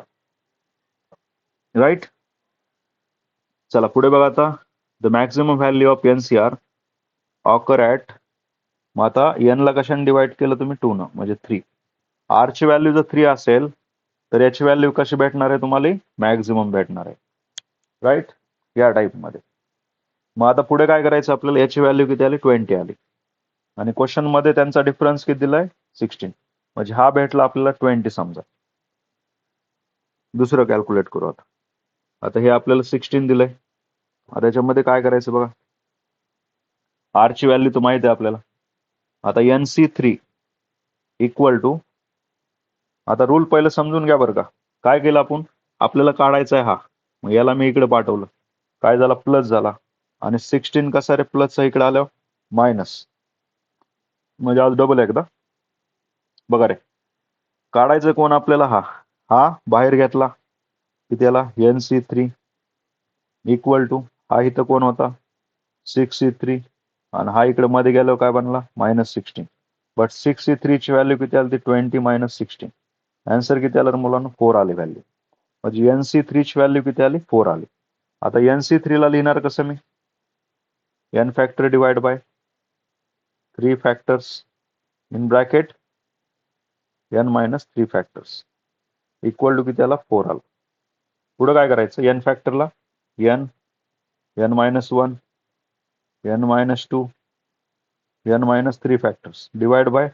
राईट. चला पुढे बघा आता. The maximum value of NCR occur at. मग आता n ला कशाने डिवाइड केलं तुम्ही 2 न म्हणजे 3. R ची व्हॅल्यू जर 3 असेल तर याची व्हॅल्यू कशी भेटणार आहे तुम्हाला मॅक्झिमम भेटणार आहे. राईट. या टाईप मध्ये. मग आता पुढे काय करायचं आपल्याला याची व्हॅल्यू किती आली 20 आली आणि क्वेश्चन मध्ये त्यांचा डिफरन्स किती दिलाय 16 म्हणजे हा भेटला आपल्याला 20 समजा. दुसरं कॅल्क्युलेट करू आता. आता हे आपल्याला 16 दिलंय. आता याच्यामध्ये काय करायचं बघा. R ची व्हॅल्यू तर माहिती आहे आपल्याला. आता NC3 इक्वल टू. आता रूल पहिलं समजून घ्या बरं का. काय केलं आपण आपल्याला काढायचा आहे हा. मग याला मी इकडे पाठवलं. काय झाला प्लस झाला आणि 16 कसा रे प्लसचा इकडे आल्यावर मायनस म्हणजे आज डबल एकदा बघा रे. काढायचं कोण आपल्याला हा बाहेर घेतला किती याला NC3 इक्वल टू हा इथं कोण होता 6C3 आणि हा इकडे मध्ये गेल्यावर काय बनला -16. बट 6C3 ची व्हॅल्यू किती आली 20 - 16. आन्सर किती आला मुलांना 4 आली व्हॅल्यू. म्हणजे NC3 ची व्हॅल्यू किती आली 4 आली. आता NC3 ला लिहिणार कसं मी n factor divide by 3 factors in bracket n-3 factors equal to किती आला 4 आला. पुढे काय करायचं n फॅक्टरला n n-1 n-2 n-3 factors divide by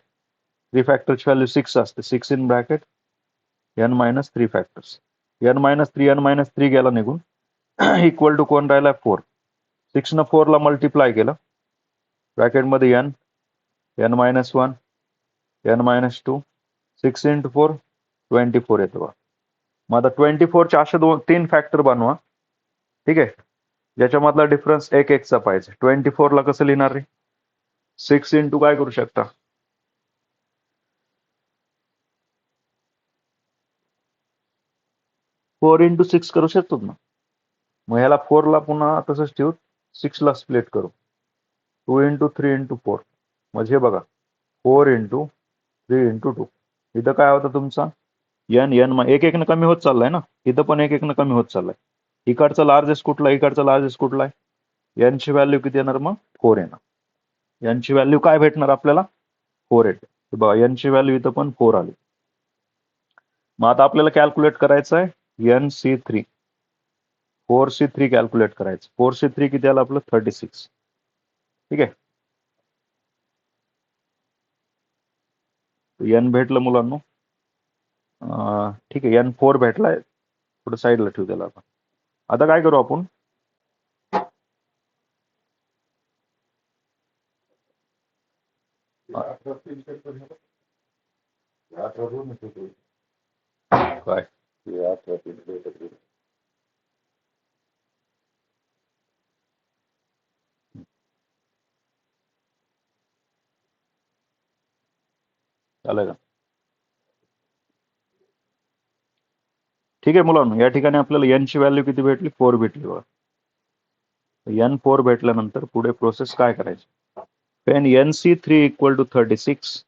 3 फॅक्टरची व्हॅल्यू 6 असते 6 in bracket n-3 factors. n-3 गेला निघून इक्वल टू कोण राहिला 4. 6 न 4 ला मल्टिप्लाय केलं ब्रॅकेटमध्ये n n-1 n-2 6 × 4 24 येतो. मग आता 24 चे असे 3 फॅक्टर बनवा. ठीक आहे. ज्याच्यामधला डिफरन्स 1 चा पाहिजे. 24 ला कसं लिहिणार रे 6 × काय करू शकता 4 × 6 करू शकतो ना. मग ह्याला 4 ला पुन्हा तसंच ठेवू 6 ला स्प्लिट करू 2 × 3 × 4 म्हणजे बघा 4 × 3 × 2. इथं काय होतं तुमचा n एक न कमी होत चाललाय ना. इथं पण एक न कमी होत चाललाय. इकडचा लार्जेस्ट कुठला इकडचा लार्जेस्ट कुठला आहे n ची व्हॅल्यू किती येणार मग 4 येणार. n ची व्हॅल्यू काय भेटणार आपल्याला 4 येते. बघा n ची व्हॅल्यू इथं पण 4 आली. मग आता आपल्याला कॅल्क्युलेट करायचं आहे NC3 4C3 कॅल्क्युलेट करायचं. 4C3 किती आलं आपलं 36. ठीक आहे. n भेटलं मुलांना. ठीक आहे n4 भेटलाय. पुढे साईडला ठेवू त्याला आपण. आता काय करू आपण काय चालेल का. ठीक आहे मुलांना. या ठिकाणी आपल्याला n ची व्हॅल्यू किती भेटली 4 भेटली बघा. n4 भेटल्यानंतर पुढे प्रोसेस काय करायची when NC3 इक्वल टू 36.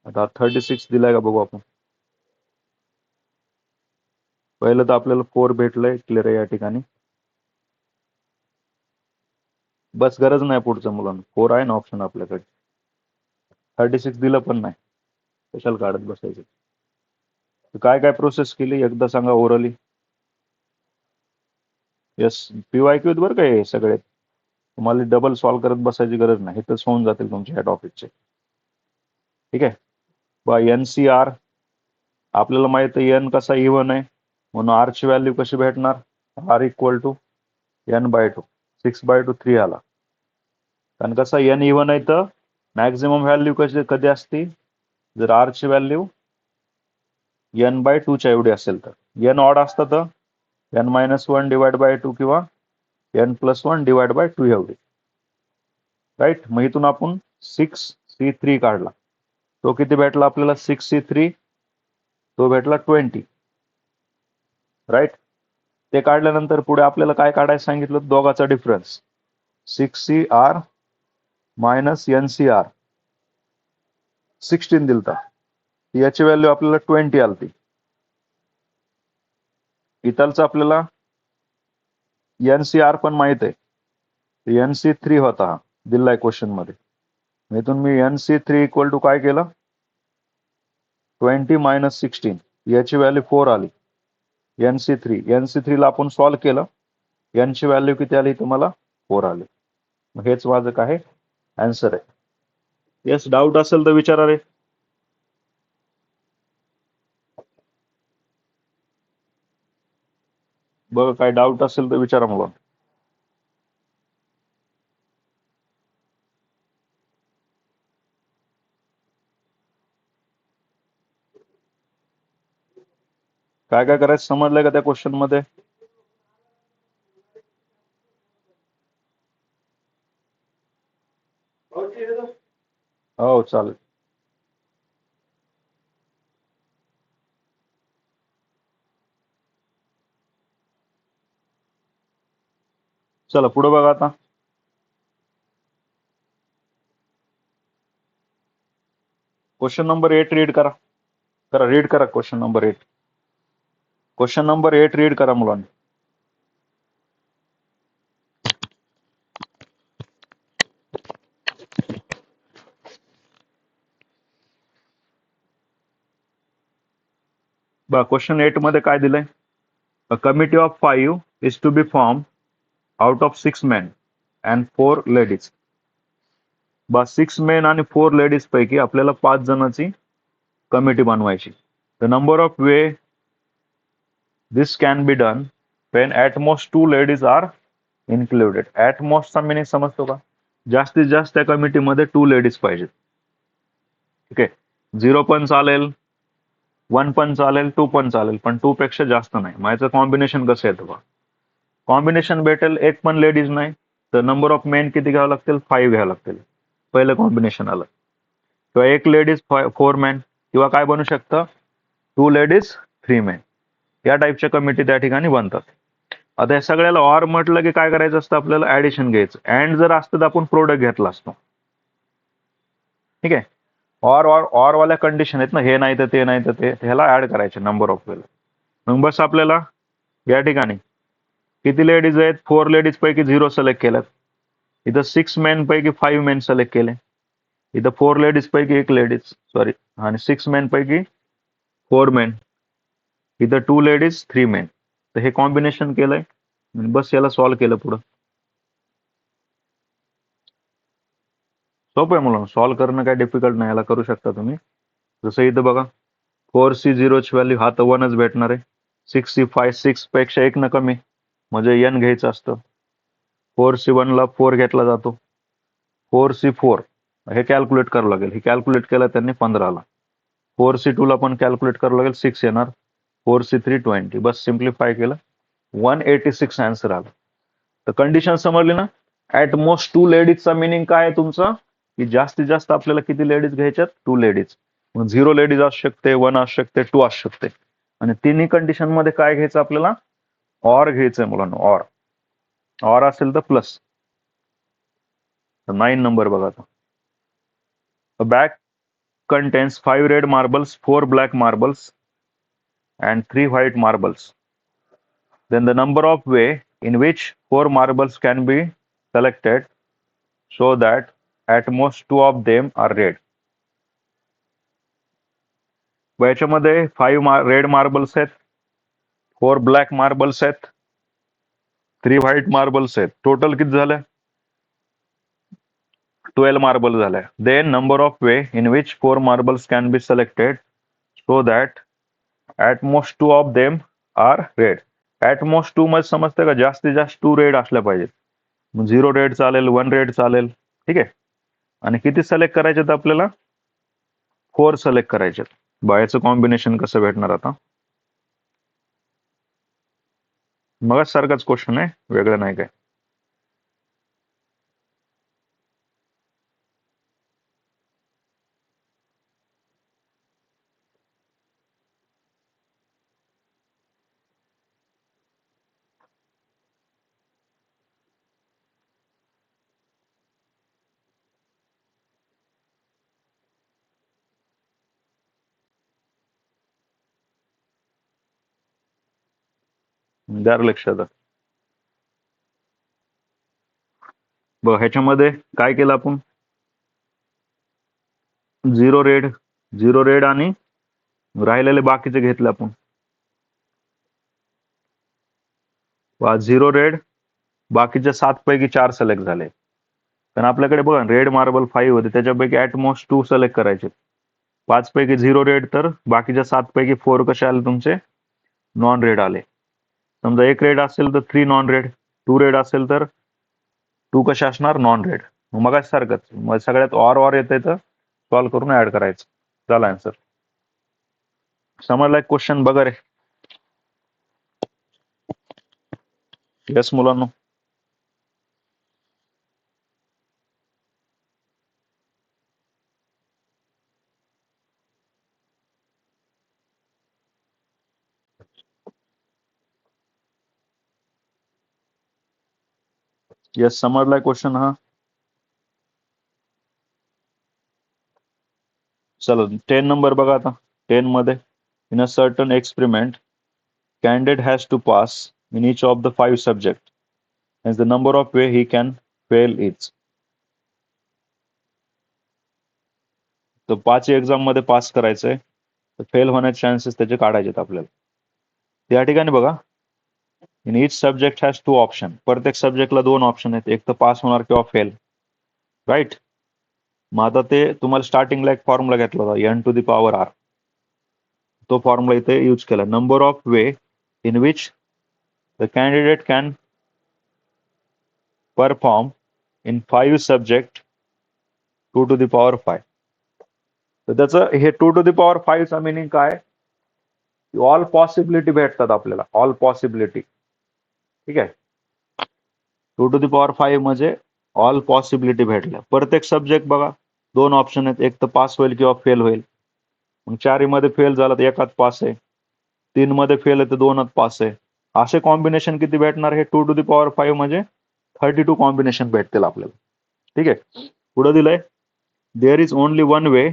आता 36 दिलाय का बघू आपण. पहिलं तर आपल्याला 4 भेटलंय क्लिअर आहे या ठिकाणी. बस गरज नाही पुढचं मुलांना 4 आहे ना ऑप्शन आपल्याकडे. 36 दिलं पण नाही कशाला काढत बसायचं. काय काय प्रोसेस केली एकदा सांगा ओरली. येस PYQ बरं काय सगळे. तुम्हाला डबल सॉल्व करत बसायची गरज नाही. इथंच होऊन जातील तुमच्या ह्या टॉपिकचे. ठीक आहे. NCR आपल्याला माहित आहे n कसा इव्हन आहे म्हणून r ची व्हॅल्यू कशी भेटणार r इक्वल टू n/2 6/2 3 आला. कारण कसा n इव्हन आहे तर मॅक्झिमम व्हॅल्यू कधी असते जर r ची व्हॅल्यू n/2 च्या एवढी असेल तर. n ऑड असतं तर n-1 डिवाइड बाय 2 किंवा n+1 डिवाइड बाय 2 एवढी. राईट. मग इथून आपण 6c3 काढला. तो किती भेटला आपल्याला? 6c3 तो भेटला 20. राईट. ते काढल्यानंतर पुढे आपल्याला काय काढायचं सांगितलं? दोघाचा डिफरन्स. 6cr minus NCR 16 दिलता. याची व्हॅल्यू आपल्याला 20 आलती. इथलचं आपल्याला NCR पण माहित आहे. NC3 होता हा दिलाय क्वेश्चन मध्ये. इथून मी NC3 इक्वल टू काय केलं? 20 मायनस 16. याची व्हॅल्यू 4 आली. NC3 ला आपण सॉल्व्ह केलं. n ची व्हॅल्यू किती आली तुम्हाला? 4 आली. मग हेच माझं काय आन्सर आहे. येस, डाऊट असेल तर विचारा रे. बघ, काय डाऊट असेल तर विचारा मला. काय काय करायचं समजलंय का त्या क्वेश्चन मध्ये? हो चालेल. चला पुढे बघा आता. क्वेश्चन नंबर 8 रीड करा. रीड करा question number 8. Question number 8 read करा मुलांनी. बघा क्वेश्चन 8 मध्ये काय दिलंय? A committee of 5 is to be form out of 6 men and 4 ladies. बा 6 men आणि 4 लेडीज पैकी आपल्याला 5 जणांची कमिटी बनवायची. The number of way this can be done when at most 2 ladies are included. At मोस्टचा मिनिंग समजतो का? जास्तीत जास्त त्या कमिटीमध्ये 2 लेडीज पाहिजेत. ठीक आहे. 0 पण चालेल, 1 पण चालेल, 2 पण चालेल, पण 2 पेक्षा जास्त नाही. माझं कॉम्बिनेशन कसं येतं बघा. कॉम्बिनेशन भेटेल, एक पण लेडीज नाही तर नंबर ऑफ मेन किती घ्यावं लागतील? 5 घ्यावं लागतील. पहिलं कॉम्बिनेशन आलं. किंवा एक लेडीज 4 मॅन, किंवा काय बनू शकतं? 2 लेडीज 3 मॅन. या टाईपच्या कमिटी त्या ठिकाणी बनतात. आता या सगळ्याला ऑर म्हटलं की काय करायचं असतं? आपल्याला ऍडिशन घ्यायचं. अँड जर असतं तर आपण प्रोडक्ट घेतला असतो. ठीक आहे. ऑर वाल्या कंडिशन आहेत ना, हे नाही तर ते नाही तर ते, ह्याला ऍड करायचे नंबर ऑफ वेला. मग बस आपल्याला या ठिकाणी किती लेडीज आहेत? 4 लेडीज पैकी 0 सिलेक्ट केल्यात. इथं 6 मेन पैकी 5 मेन सिलेक्ट केले. इथं 4 लेडीज पैकी 1 लेडीज, सॉरी, आणि 6 मेन पैकी 4 मेन. इथं 2 लेडीज 3 मेन. तर हे कॉम्बिनेशन केलंय. बस याला सॉल्व्ह केलं पुढं. सोपं आहे मुलांना, सॉल्व्ह करणं काय डिफिकल्ट नाही. याला करू शकता तुम्ही. जसं इथं बघा 4C0 ची व्हॅल्यू हा तर 1च भेटणार आहे. 6C5 6 पेक्षा 1 न कमी, म्हणजे n घ्यायचं असतं. 4C1 ला 4 घेतला जातो. 4C4 हे कॅल्क्युलेट करावं लागेल. हे कॅल्क्युलेट केलं त्यांनी 15 ला. 4C2 ला पण कॅल्क्युलेट करावं लागेल, 6 येणार. 4C3 20. बस सिम्प्लिफाय केलं, 186 आन्सर आला. तर कंडिशन समजली ना? ऍट मोस्ट 2 लेडीजचा मिनिंग काय आहे तुमचं? की जास्तीत जास्त आपल्याला किती लेडीज घ्यायच्यात? 2 लेडीज. मग 0 लेडीज असू शकते, 1 असू शकते, 2 असू शकते. आणि तिन्ही कंडिशन मध्ये काय घ्यायचं आपल्याला? ऑर घ्यायचंय मुलांना. ऑर असेल तर प्लस. 9 नंबर बघा आता. A bag contains 5 red marbles, 4 black marbles, and 3 white marbles. Then the number of way in which 4 marbles can be selected so that at most 2 of them are red. याच्यामध्ये 5 red marbles आहेत, 4 black marbles आहेत, 3 white marbles आहेत. Total किती झालं? 12 marble झाल्या. Then number of way in which 4 marbles can be selected so that at most 2 of them are red. At most 2 मध्ये समजतं का? जास्तीत जास्त 2 रेड असल्या पाहिजेत. 0 रेड चालेल, 1 रेड चालेल. ठीक आहे. आणि किती सिलेक्ट करायचे आपल्याला? 4 सिलेक्ट करायचे. बायचं कॉम्बिनेशन कसं भेटणार आता? मग सारखाच क्वेश्चन आहे, वेगळं नाही काय. द्या लक्षात. बघ ह्याच्यामध्ये काय केलं आपण, झिरो रेड आणि राहिलेले बाकीचे घेतले आपण. झिरो रेड, बाकीचे 7 पैकी 4 सिलेक्ट झाले. कारण आपल्याकडे बघा रेड मार्बल 5 होते, त्याच्यापैकी ॲटमोस्ट 2 सिलेक्ट करायचे. 5 पैकी 0 रेड, तर बाकीच्या 7 पैकी 4 कसे आले तुमचे, नॉन रेड आले. समजा 1 रेड असेल तर 3 नॉन रेड, 2 रेड असेल तर 2 कसे असणार, नॉन रेड. मग सारखंच, मग सगळ्यात ऑर येते तर सॉल्व्ह करून ऍड करायचं. झाला आन्सर. समजला एक क्वेश्चन बघा रे. येस मुलांनो. येस समजलाय क्वेश्चन हा. चलो 10 नंबर बघा आता. 10 मध्ये, in a certain experiment candidate has to pass in each of the 5 subject and the number of way he can fail each. तर 5 एक्झाम मध्ये पास करायचंय, तर फेल होण्याचे चान्सेस त्याचे काढायचे आपल्याला. त्या ठिकाणी बघा, in each subject has 2 option. प्रत्येक सब्जेक्टला 2 ऑप्शन आहेत, एक तर पास होणार किंवा फेल. राईट. मग आता ते तुम्हाला स्टार्टिंगला एक फॉर्म्युला घेतला होता, n to the power r. तो फॉर्म्युला इथे यूज केला. Number of way in which the candidate can perform in 5 subject 2 to the power 5. तर त्याचं हे 2 टू द पॉवर 5 चा मिनिंग काय, ऑल पॉसिबिलिटी भेटतात आपल्याला, ऑल पॉसिबिलिटी. ठीक आहे. 2 टू द पॉवर 5 म्हणजे ऑल पॉसिबिलिटी भेटल्या. प्रत्येक सब्जेक्ट बघा 2 ऑप्शन आहेत, एक तर पास होईल किंवा फेल होईल. मग 4 मध्ये फेल झाला तर एकात पास आहे, 3 मध्ये फेल आहे तर 2त पास आहे. असे कॉम्बिनेशन किती भेटणार, हे 2 टू द पॉवर 5 म्हणजे 32 कॉम्बिनेशन भेटतील आपल्याला. ठीक आहे. पुढे दिलंय, there is only one way.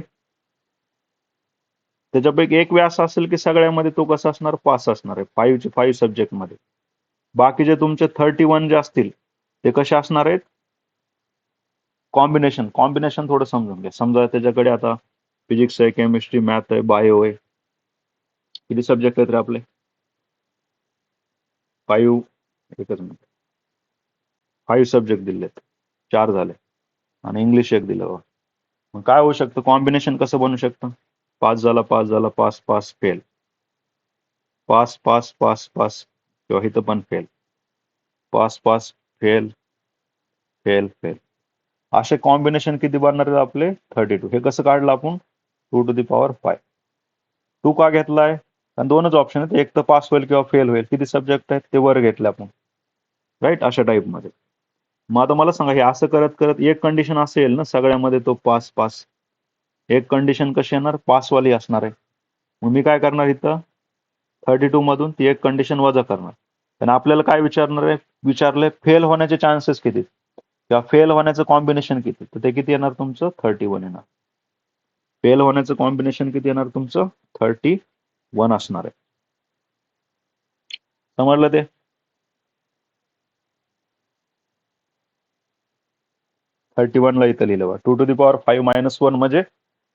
त्याच्यापैकी एक वे असा असेल की सगळ्यामध्ये तो कसा असणार, पास असणार आहे 5 सब्जेक्ट मध्ये. बाकीचे तुमचे 31 जे असतील ते कसे असणार आहेत, कॉम्बिनेशन. कॉम्बिनेशन थोडं समजून घ्या. समजा त्याच्याकडे आता फिजिक्स आहे, केमिस्ट्री, मॅथ आहे, बायो आहे. किती सब्जेक्ट आहेत रे आपले, 5. एकच मिनिट, 5 सब्जेक्ट दिलेत, 4 झाले, आणि इंग्लिश एक दिलं. मग काय होऊ शकतं, कॉम्बिनेशन कसं बनू शकतं, 5 झाला, 5 झाला, 5 5 फेल, 5 5 5 5 किंवा इथं पण फेल, 5 5 फेल फेल फेल. असे कॉम्बिनेशन किती बनणार आहेत आपले, 32. हे कसं काढलं आपण, 2 टू द पॉवर 5. 2 का घेतलाय, कारण 2च ऑप्शन आहेत, एक तर पास होईल किंवा फेल होईल. किती सब्जेक्ट आहेत ते वर घेतले आपण. राईट, अशा टाईप मध्ये. मग आता मला सांगा, हे असं करत करत एक कंडिशन असेल ना सगळ्यामध्ये तो पास पास, एक कंडिशन कशी येणार, पासवाली असणार आहे. मग मी काय करणार इथं, 32 मधून ती एक कंडिशन वजा करणार. आणि आपल्याला काय विचारणार आहे, विचारलंय फेल होण्याचे चान्सेस किती किंवा फेल होण्याचं कॉम्बिनेशन किती, तर ते किती येणार तुमचं, 31 येणार. फेल होण्याचं कॉम्बिनेशन किती येणार तुमचं, 31 असणार आहे. समजलं ते. ला इथं लिहिलं बा, 2 टू द पॉवर 5 - 1 म्हणजे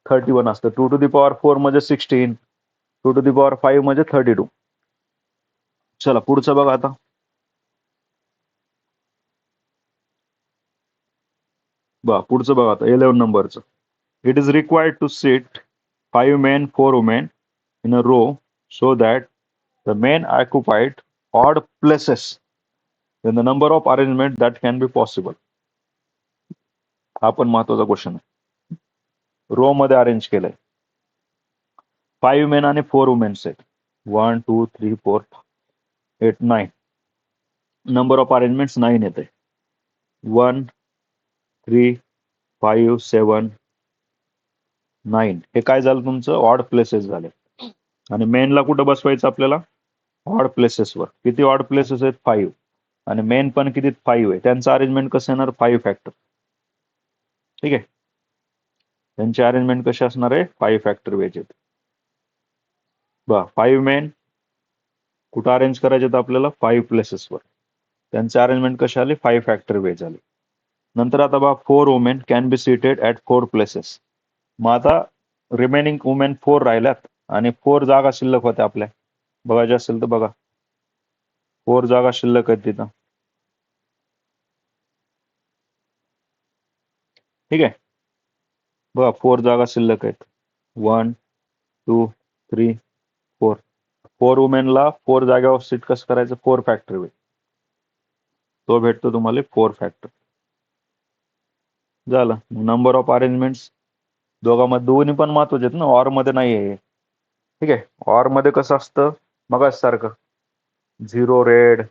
31 असतं. 2 टू द पॉवर 4 म्हणजे 16, 2 टू द पॉवर 5 म्हणजे 32. चला पुढचं बघा आता. पुढचं बघा आता 11 नंबरचं. It is required to seat 5 men 4 women in a row so that the men occupied odd places, then the number of arrangement that can be possible. हा पण महत्वाचा क्वेश्चन आहे. रो मध्ये अरेंज केलंय, 5 men आणि 4 वुमेन्स आहेत, 1 2 3 4 8 9. Number of arrangements 9 येते. 1 3 5 7 9 हे काय झालं तुमचं ऑड प्लेसेस झाले. आणि मेनला कुठं बसवायचं आपल्याला ऑड प्लेसेसवर. किती ऑड प्लेसेस आहेत 5 आणि मेन पण किती 5 आहे. त्यांचं अरेंजमेंट कसं येणार 5 फॅक्टर. ठीक आहे, त्यांची अरेंजमेंट कशी असणार आहे 5 फॅक्टर वेज आहेत. 5 मेन कुठं अरेंज करायचे आपल्याला 5 प्लेसेसवर. त्यांचे अरेंजमेंट कसे आले 5 फॅक्टर वेज आले. नंतर आता 4 women can be seated at 4 places. मग आता रिमेनिंग वुमेन 4 राहिल्यात आणि 4 जागा शिल्लक होत्या आपल्या. बघायचे असेल तर बघा 4 जागा शिल्लक आहेत तिथं. ठीक आहे, बघा 4 जागा शिल्लक आहेत. 1 2 3 4. 4 वुमेनला 4 जागेवर सीट कसं करायचं 4 फॅक्टर वेज. तो भेटतो तुम्हाला 4 फॅक्टर. झालं. नंबर ऑफ अरेंजमेंट्स दोघांमध्ये दोन्ही पण महत्वाचे आहेत ना, ऑर मध्ये नाही आहे. ठीक आहे, ऑर मध्ये कसं असतं मगाच सारखं 0 रेड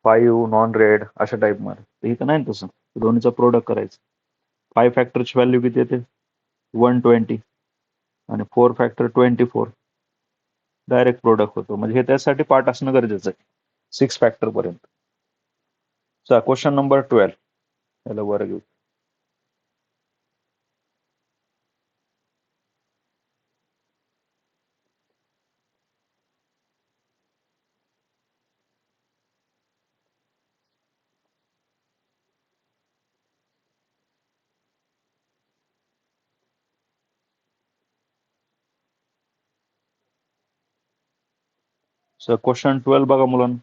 5 नॉन रेड अशा टाईप मध्ये. इथं नाही तसं, दोन्हीचं प्रोडक्ट करायचं. 5 फॅक्टरची व्हॅल्यू किती येते 120 आणि 4 फॅक्टर 24. डायरेक्ट प्रोडक्ट होतो. म्हणजे हे त्यासाठी पार्ट असणं गरजेचं आहे 6 फॅक्टर पर्यंत. क्वेश्चन नंबर 12 याला वर घेऊ. क्वेश्चन 12 बघा मुलांना.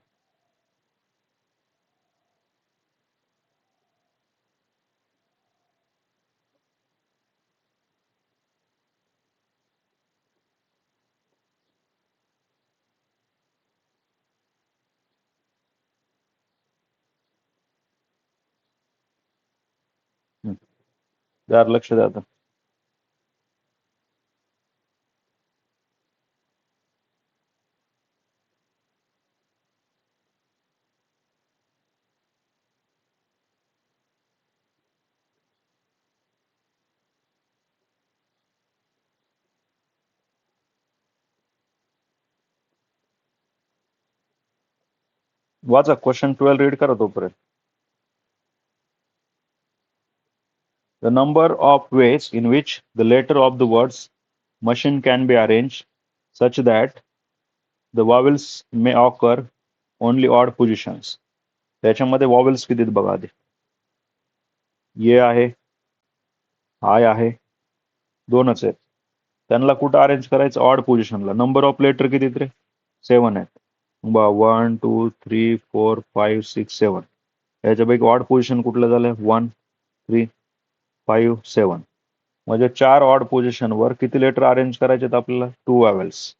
त्यावर लक्ष द्या आता. वाचा क्वेश्चन 12 रीड करा तोपर्यंत. The number of ways in which the letter of the words machine can be arranged such that the vowels may occur only odd positions. त्याच्यामध्ये vowels किती आहेत बघा आधी. ये आहे, आय आहे, दोनच आहेत. त्यांना कुठं अरेंज करायचं ऑड पोझिशनला. नंबर ऑफ लेटर किती रे 7 आहेत. 1 2 3 4 5 6 7. याच्यापैकी ऑड पोझिशन कुठलं झालं 1 3 5 7. म्हणजे 4 ऑड पोझिशनवर किती लेटर अरेंज करायचे आपल्याला 2 वॅवेल्स.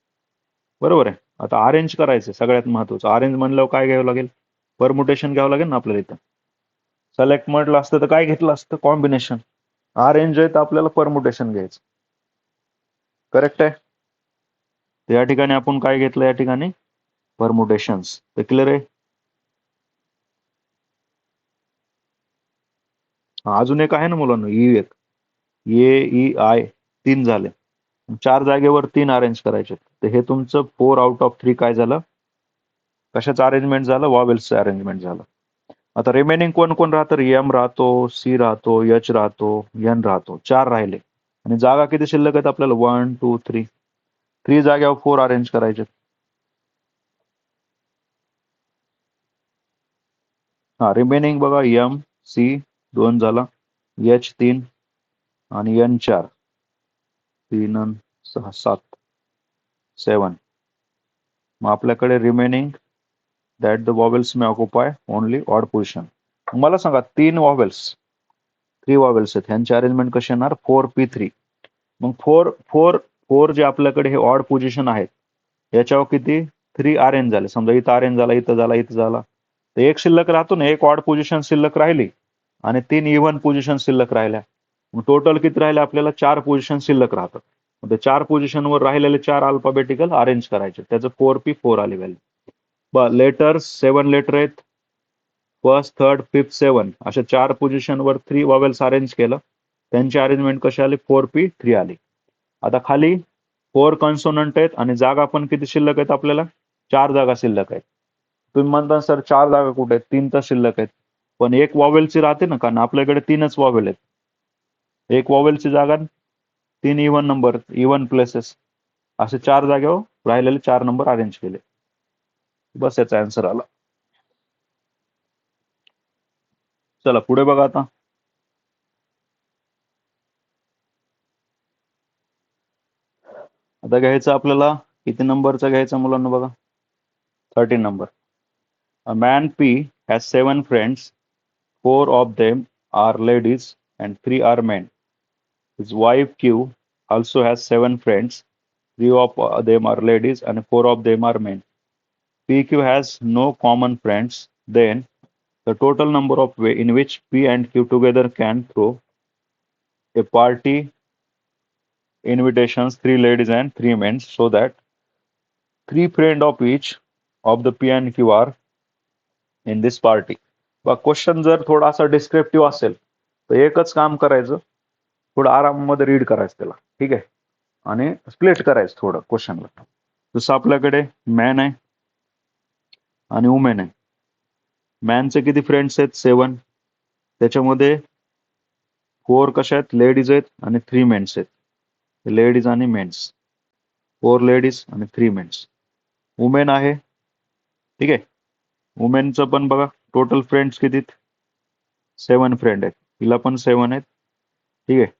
बरोबर आहे. आता अरेंज करायचं सगळ्यात महत्वाचं. अरेंज म्हणल्यावर काय घ्यावं लागेल परमुटेशन घ्यावं लागेल ना आपल्याला. इथं सिलेक्ट म्हटलं असतं तर काय घेतलं असतं कॉम्बिनेशन. अरेंज आहे तर आपल्याला परमुटेशन घ्यायचं. करेक्ट आहे. या ठिकाणी आपण काय घेतलं या ठिकाणी परमुटेशन्स. ते क्लिअर आहे. अजून एक आहे ना मुलांना ई. एक ए ई आय 3 झाले. 4 जागेवर 3 अरेंज करायचे. तर हे तुमचं 4 आउट ऑफ 3 काय झालं कशाचं अरेंजमेंट झालं वॉवेल्सचं अरेंजमेंट झालं. आता रिमेनिंग कोण कोण राहतं एम राहतो सी राहतो एच राहतो एन राहतो. 4 राहिले आणि जागा किती शिल्लक आहेत आपल्याला 1 2 3. 3 जागेवर 4 अरेंज करायचे. हा रिमेनिंग बघा एम सी 2 झाला एच 3 आणि एन 4. 3 6 7 7. मग आपल्याकडे remaining that the vowels may occupy only odd position. मला सांगा 3 वॉवेल्स आहेत ह्यांची अरेंजमेंट कशी येणार 4p3. मग 4 जे आपल्याकडे हे ऑड पोझिशन आहेत याच्यावर किती 3 अरेंज झाले. समजा इथं अरेंज झाला इथं झाला इथं झाला तर एक शिल्लक राहतो ना. एक ऑड पोझिशन शिल्लक राहिली आणि 3 इव्हन पोझिशन शिल्लक राहिल्या. मग टोटल किती राहिले आपल्याला 4 पोझिशन शिल्लक राहतात. मग 4 पोझिशनवर राहिलेले 4 अल्फाबेटिकल अरेंज करायचे. त्याचं 4p4 आली व्हॅल्यू. लेटर्स 7 लेटर आहेत फर्स्ट, थर्ड, फिफ्थ, 7 अशा 4 पोझिशनवर 3 वॉवेल्स अरेंज केलं. त्यांची अरेंजमेंट कशी आली? 4p3 आली. आता खाली 4 कॉन्सोनंट आहेत आणि जागा पण किती शिल्लक आहेत? आपल्याला 4 जागा शिल्लक आहेत. तुम्ही म्हणता सर 4 जागा कुठे आहेत? 3 तर शिल्लक आहेत. पण एक वॉवेलची राहते ना, कारण आपल्याकडे 3च वॉवेल आहेत. एक वॉवेलची जागा 3 इव्हन नंबर, इव्हन प्लेसेस, असे 4 जागेवर राहिलेले 4 नंबर अरेंज केले. बस याचा आन्सर आला. चला पुढे बघा आता. आता घ्यायचं आपल्याला किती नंबरचा घ्यायचा मुलांना बघा. 13 number. A man P has 7 friends. 4 of them are ladies and 3 are men. His wife Q also has 7 friends. 3 of them are ladies and 4 of them are men. PQ has no common friends. Then the total number of ways in which P and Q together can throw a party invitations 3 ladies and 3 men, so that 3 friends of each of the P and Q are in this party. Question जर थोडासा descriptive असेल तर एकच काम करायचं, थोडं आराममध्ये read करायचं त्याला. ठीक आहे. आणि स्प्लिट करायचं थोडं क्वेश्चनला. जसं आपल्याकडे मॅन आहे आणि वुमेन आहे. मॅनचे किती फ्रेंड्स आहेत? 7. त्याच्यामध्ये 4 कशा आहेत? लेडीज आहेत आणि 3 मेन्स आहेत. लेडीज आणि मेन्स. 4 लेडीज आणि 3 मेन्स. वुमेन आहे. ठीक आहे. वुमेनचं पण बघा टोटल फ्रेंड्स किती? 7 फ्रेंड आहेत. तिला पण 7 आहेत. ठीक आहे.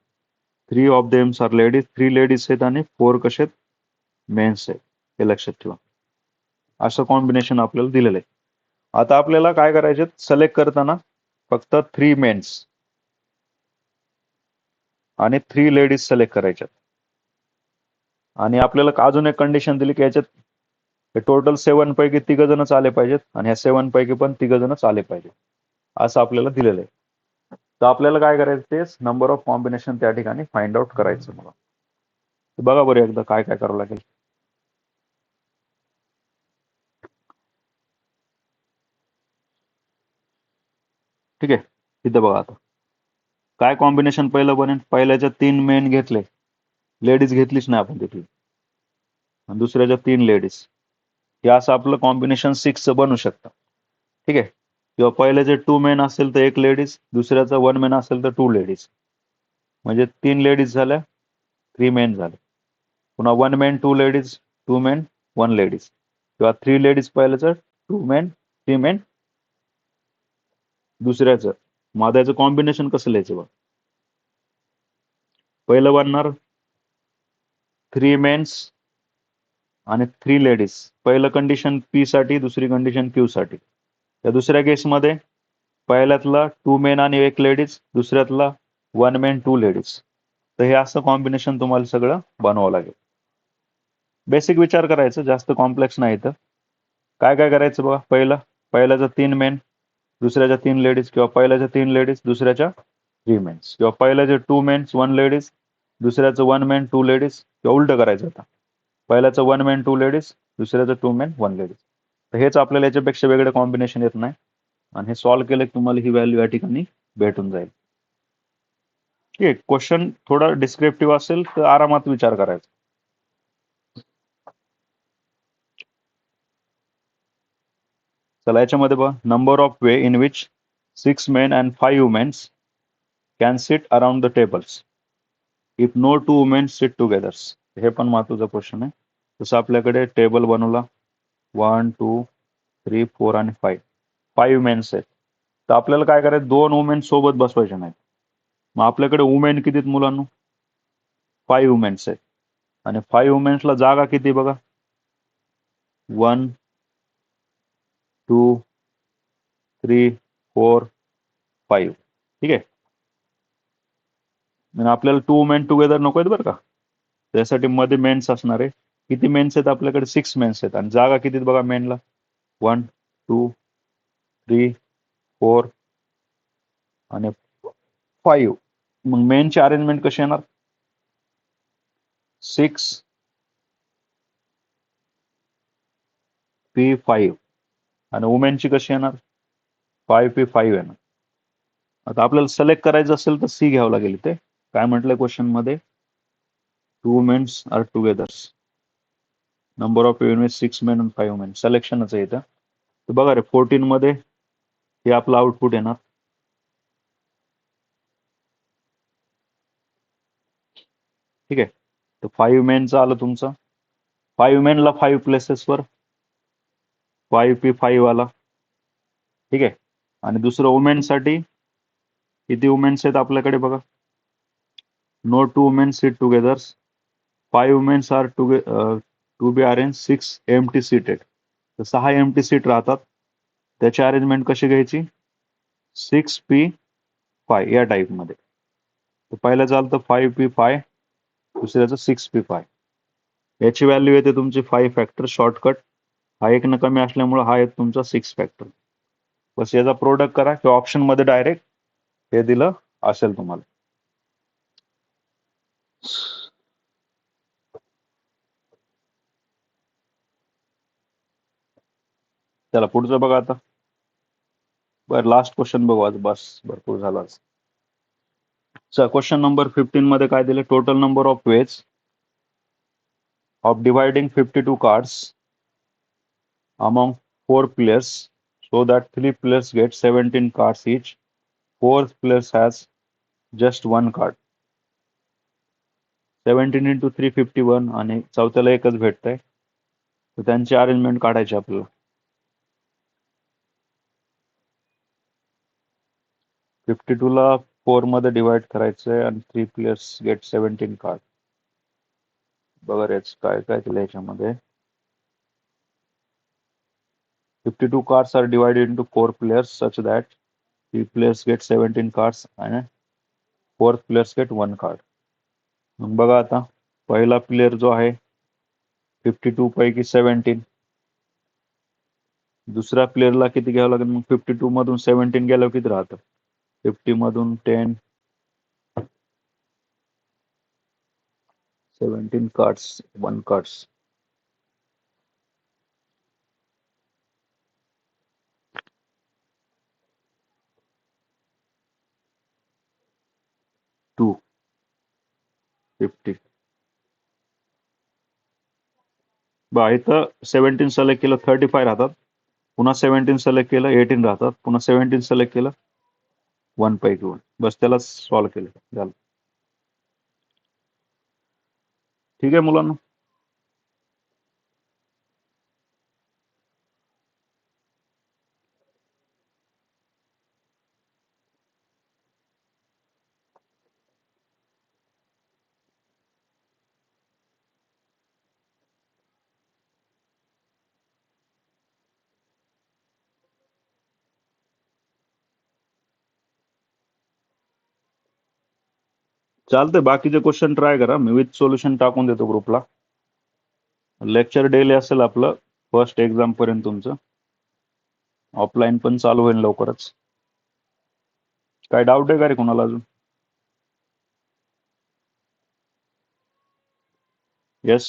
3 ऑफ देम्स आर लेडीज. 3 लेडीज आहेत आणि 4 कसे आहेत? मेन्स आहेत. हे लक्षात ठेवा. असं कॉम्बिनेशन आपल्याला दिलेलं आहे. आता आपल्याला काय करायचे? सिलेक्ट करताना फक्त 3 मेन्स आणि 3 लेडीज सिलेक्ट करायच्यात. आणि आपल्याला अजून एक कंडिशन दिली की याच्यात टोटल 7 पैकी 3 जणच आले पाहिजेत आणि ह्या 7 पैकी पण 3 जणच आले पाहिजेत, असं आपल्याला दिलेलं आहे. तर आपल्याला काय करायचं? तेच नंबर ऑफ कॉम्बिनेशन त्या ठिकाणी फाइंड आउट करायचं. मला बघा बरं एकदा काय काय करावं लागेल. ठीक आहे. इथं बघा आता काय कॉम्बिनेशन पहिलं बनेल. पहिल्याच्या 3 मेन घेतले, लेडीज घेतलीच नाही आपण तिथे, आणि दुसऱ्याच्या 3 लेडीज. हे असं आपलं कॉम्बिनेशन 6चं बनू शकतं. ठीक आहे. किंवा पहिल्याचे 2 मेन असेल तर 1 लेडीज, दुसऱ्याचा 1 मेन असेल तर 2 लेडीज, म्हणजे 3 लेडीज झाल्या, 3 मेन झाले. पुन्हा 1 मेन 2 लेडीज, 2 मेन 1 लेडीज, किंवा 3 लेडीज पहिल्याचं, 2 मेन 3 मेन दुसऱ्याचं. मग याचं कॉम्बिनेशन कसं लिहायचं बघ. पहिलं बनणार 3 मेन्स आणि 3 लेडीज. पहिलं कंडिशन पी साठी, दुसरी कंडिशन क्यू साठी. त्या दुसऱ्या केसमध्ये पहिल्यातला 2 मेन आणि 1 लेडीज, दुसऱ्यातला 1 मेन 2 लेडीज. तर हे असं कॉम्बिनेशन तुम्हाला सगळं बनवावं लागेल. बेसिक विचार करायचं, जास्त कॉम्प्लेक्स नाही. तर काय काय करायचं बघा. पहिल्याच्या 3 मेन, दुसऱ्याच्या 3 लेडीज, किंवा पहिल्याच्या 3 लेडीज, दुसऱ्याच्या 3 मेन्स, किंवा पहिल्याचे 2 मेन्स 1 लेडीज, दुसऱ्याचं 1 मेन 2 लेडीज, किंवा उलटं करायचं. आता पहिल्याचं 1 मेन 2 लेडीज, दुसऱ्याचं 2 मेन 1 लेडीज. तर हेच आपल्याला याच्यापेक्षा वेगळे कॉम्बिनेशन येत नाही, आणि हे सॉल्व्ह केलं की तुम्हाला ही व्हॅल्यू या ठिकाणी भेटून जाईल. ठीक आहे. क्वेश्चन थोडा डिस्क्रिप्टिव्ह असेल तर आरामात विचार करायचा. चला याच्यामध्ये बघा, number of way in which 6 men and 5 women can sit around the tables if no 2 women sit together. हे पण महत्वाचा क्वेश्चन आहे. जसं आपल्याकडे टेबल बनवला 1 2 3 4 आणि 5 मेन्स आहेत. तर आपल्याला काय करायचं? 2 वुमेन सोबत बसवायचे नाहीत. मग आपल्याकडे वुमेन किती आहेत मुलांनो? 5 वुमेन्स आहेत. आणि 5 वुमेन्सला जागा किती बघा? 1 2 3 4 5. ठीक आहे. आणि आपल्याला 2 वुमेन टुगेदर नको आहेत बरं का. त्यासाठी मध्ये मेन्स असणार आहे. किती मेन्स आहेत आपल्याकडे? 6 मेन्स आहेत. आणि जागा किती आहेत बघा मेनला? 1 2 3 4 आणि 5. मग मेनची अरेंजमेंट कशी येणार? 6 3 5. आणि वुमेनची कशी येणार? 5p5 आहे ना. आता आपल्याला सिलेक्ट करायचं असेल तर सी घ्यावं लागेल. इथे काय म्हटलंय क्वेश्चन मध्ये, 2 mens are togethers, number of unit 6 men 5 men. सिलेक्शनच आहे इथं. तर बघा रे 14 मध्ये हे आपलं आउटपुट येणार. ठीक आहे. तर 5 मेनचं आलं तुमचं. 5 मेनला 5 प्लेसेसवर 5p5 आला. ठीक आहे. आणि दुसरं वुमेनसाठी किती वुमेन्स आहेत आपल्याकडे बघा. No 2 women seat together, 5 womens are to be arrange 6 empty seated. तर 6 एम्प्टी सीट राहतात. त्याची अरेंजमेंट कशी घ्यायची, 6p5 या टाईपमध्ये. तर पहिलं चालतं 5p5, दुसऱ्याचं 6p5. याची व्हॅल्यू येते तुमची 5 फॅक्टर शॉर्टकट. हा एक न कमी असल्यामुळे हा येतो तुमचा 6 फॅक्टर. बस याचा प्रोडक्ट करा किंवा ऑप्शन मध्ये डायरेक्ट हे दिलं असेल तुम्हाला. चला पुढचं बघा आता. बरं लास्ट क्वेश्चन बघू आज, बस भरपूर झाला आज. क्वेश्चन नंबर 15 मध्ये काय दिले, total number of ways of dividing 52 cards among 4 players so that 3 players get 17 cards each. 4th player has just 1 card. 17 into 3 51 आणि चौथ्याला एकच भेटतंय. तर त्यांची अरेंजमेंट काढायची आपल्याला. 52 ला 4 मध्ये डिवाइड करायचंय आणि 3 प्लेयर्स गेट 17 कार्ड. बघा रेच काय काय केलं याच्यामध्ये. 52 cards are divided into 4 players such that 3 players get 17 cards and 4th players get 1 card. मग बघा आता पहिला प्लेयर जो आहे 52 पैकी 17, दुसऱ्या प्लेयरला किती घ्यावं लागेल मग, 52 मधून 17 गेल्यावर किती राहतं, 50 मधून 10, 17 कार्ड्स 1 कार्ड्स. टू 50. बघा इथं 17 सिलेक्ट केलं 35 राहतात, पुन्हा 17 सिलेक्ट केलं 18 राहतात, पुन्हा 17 सिलेक्ट केलं 1 पैकी 1. बस त्याला सॉल्व्ह केलं झालं. ठीक आहे मुलांना. चालतंय, बाकीचे क्वेश्चन ट्राय करा, मी विथ सोल्युशन टाकून देतो ग्रुपला. लेक्चर डेली असेल आपलं फर्स्ट एक्झाम पर्यंत तुमचं. ऑफलाईन पण चालू होईल लवकरच. काय डाऊट आहे का रे कोणाला अजून? येस.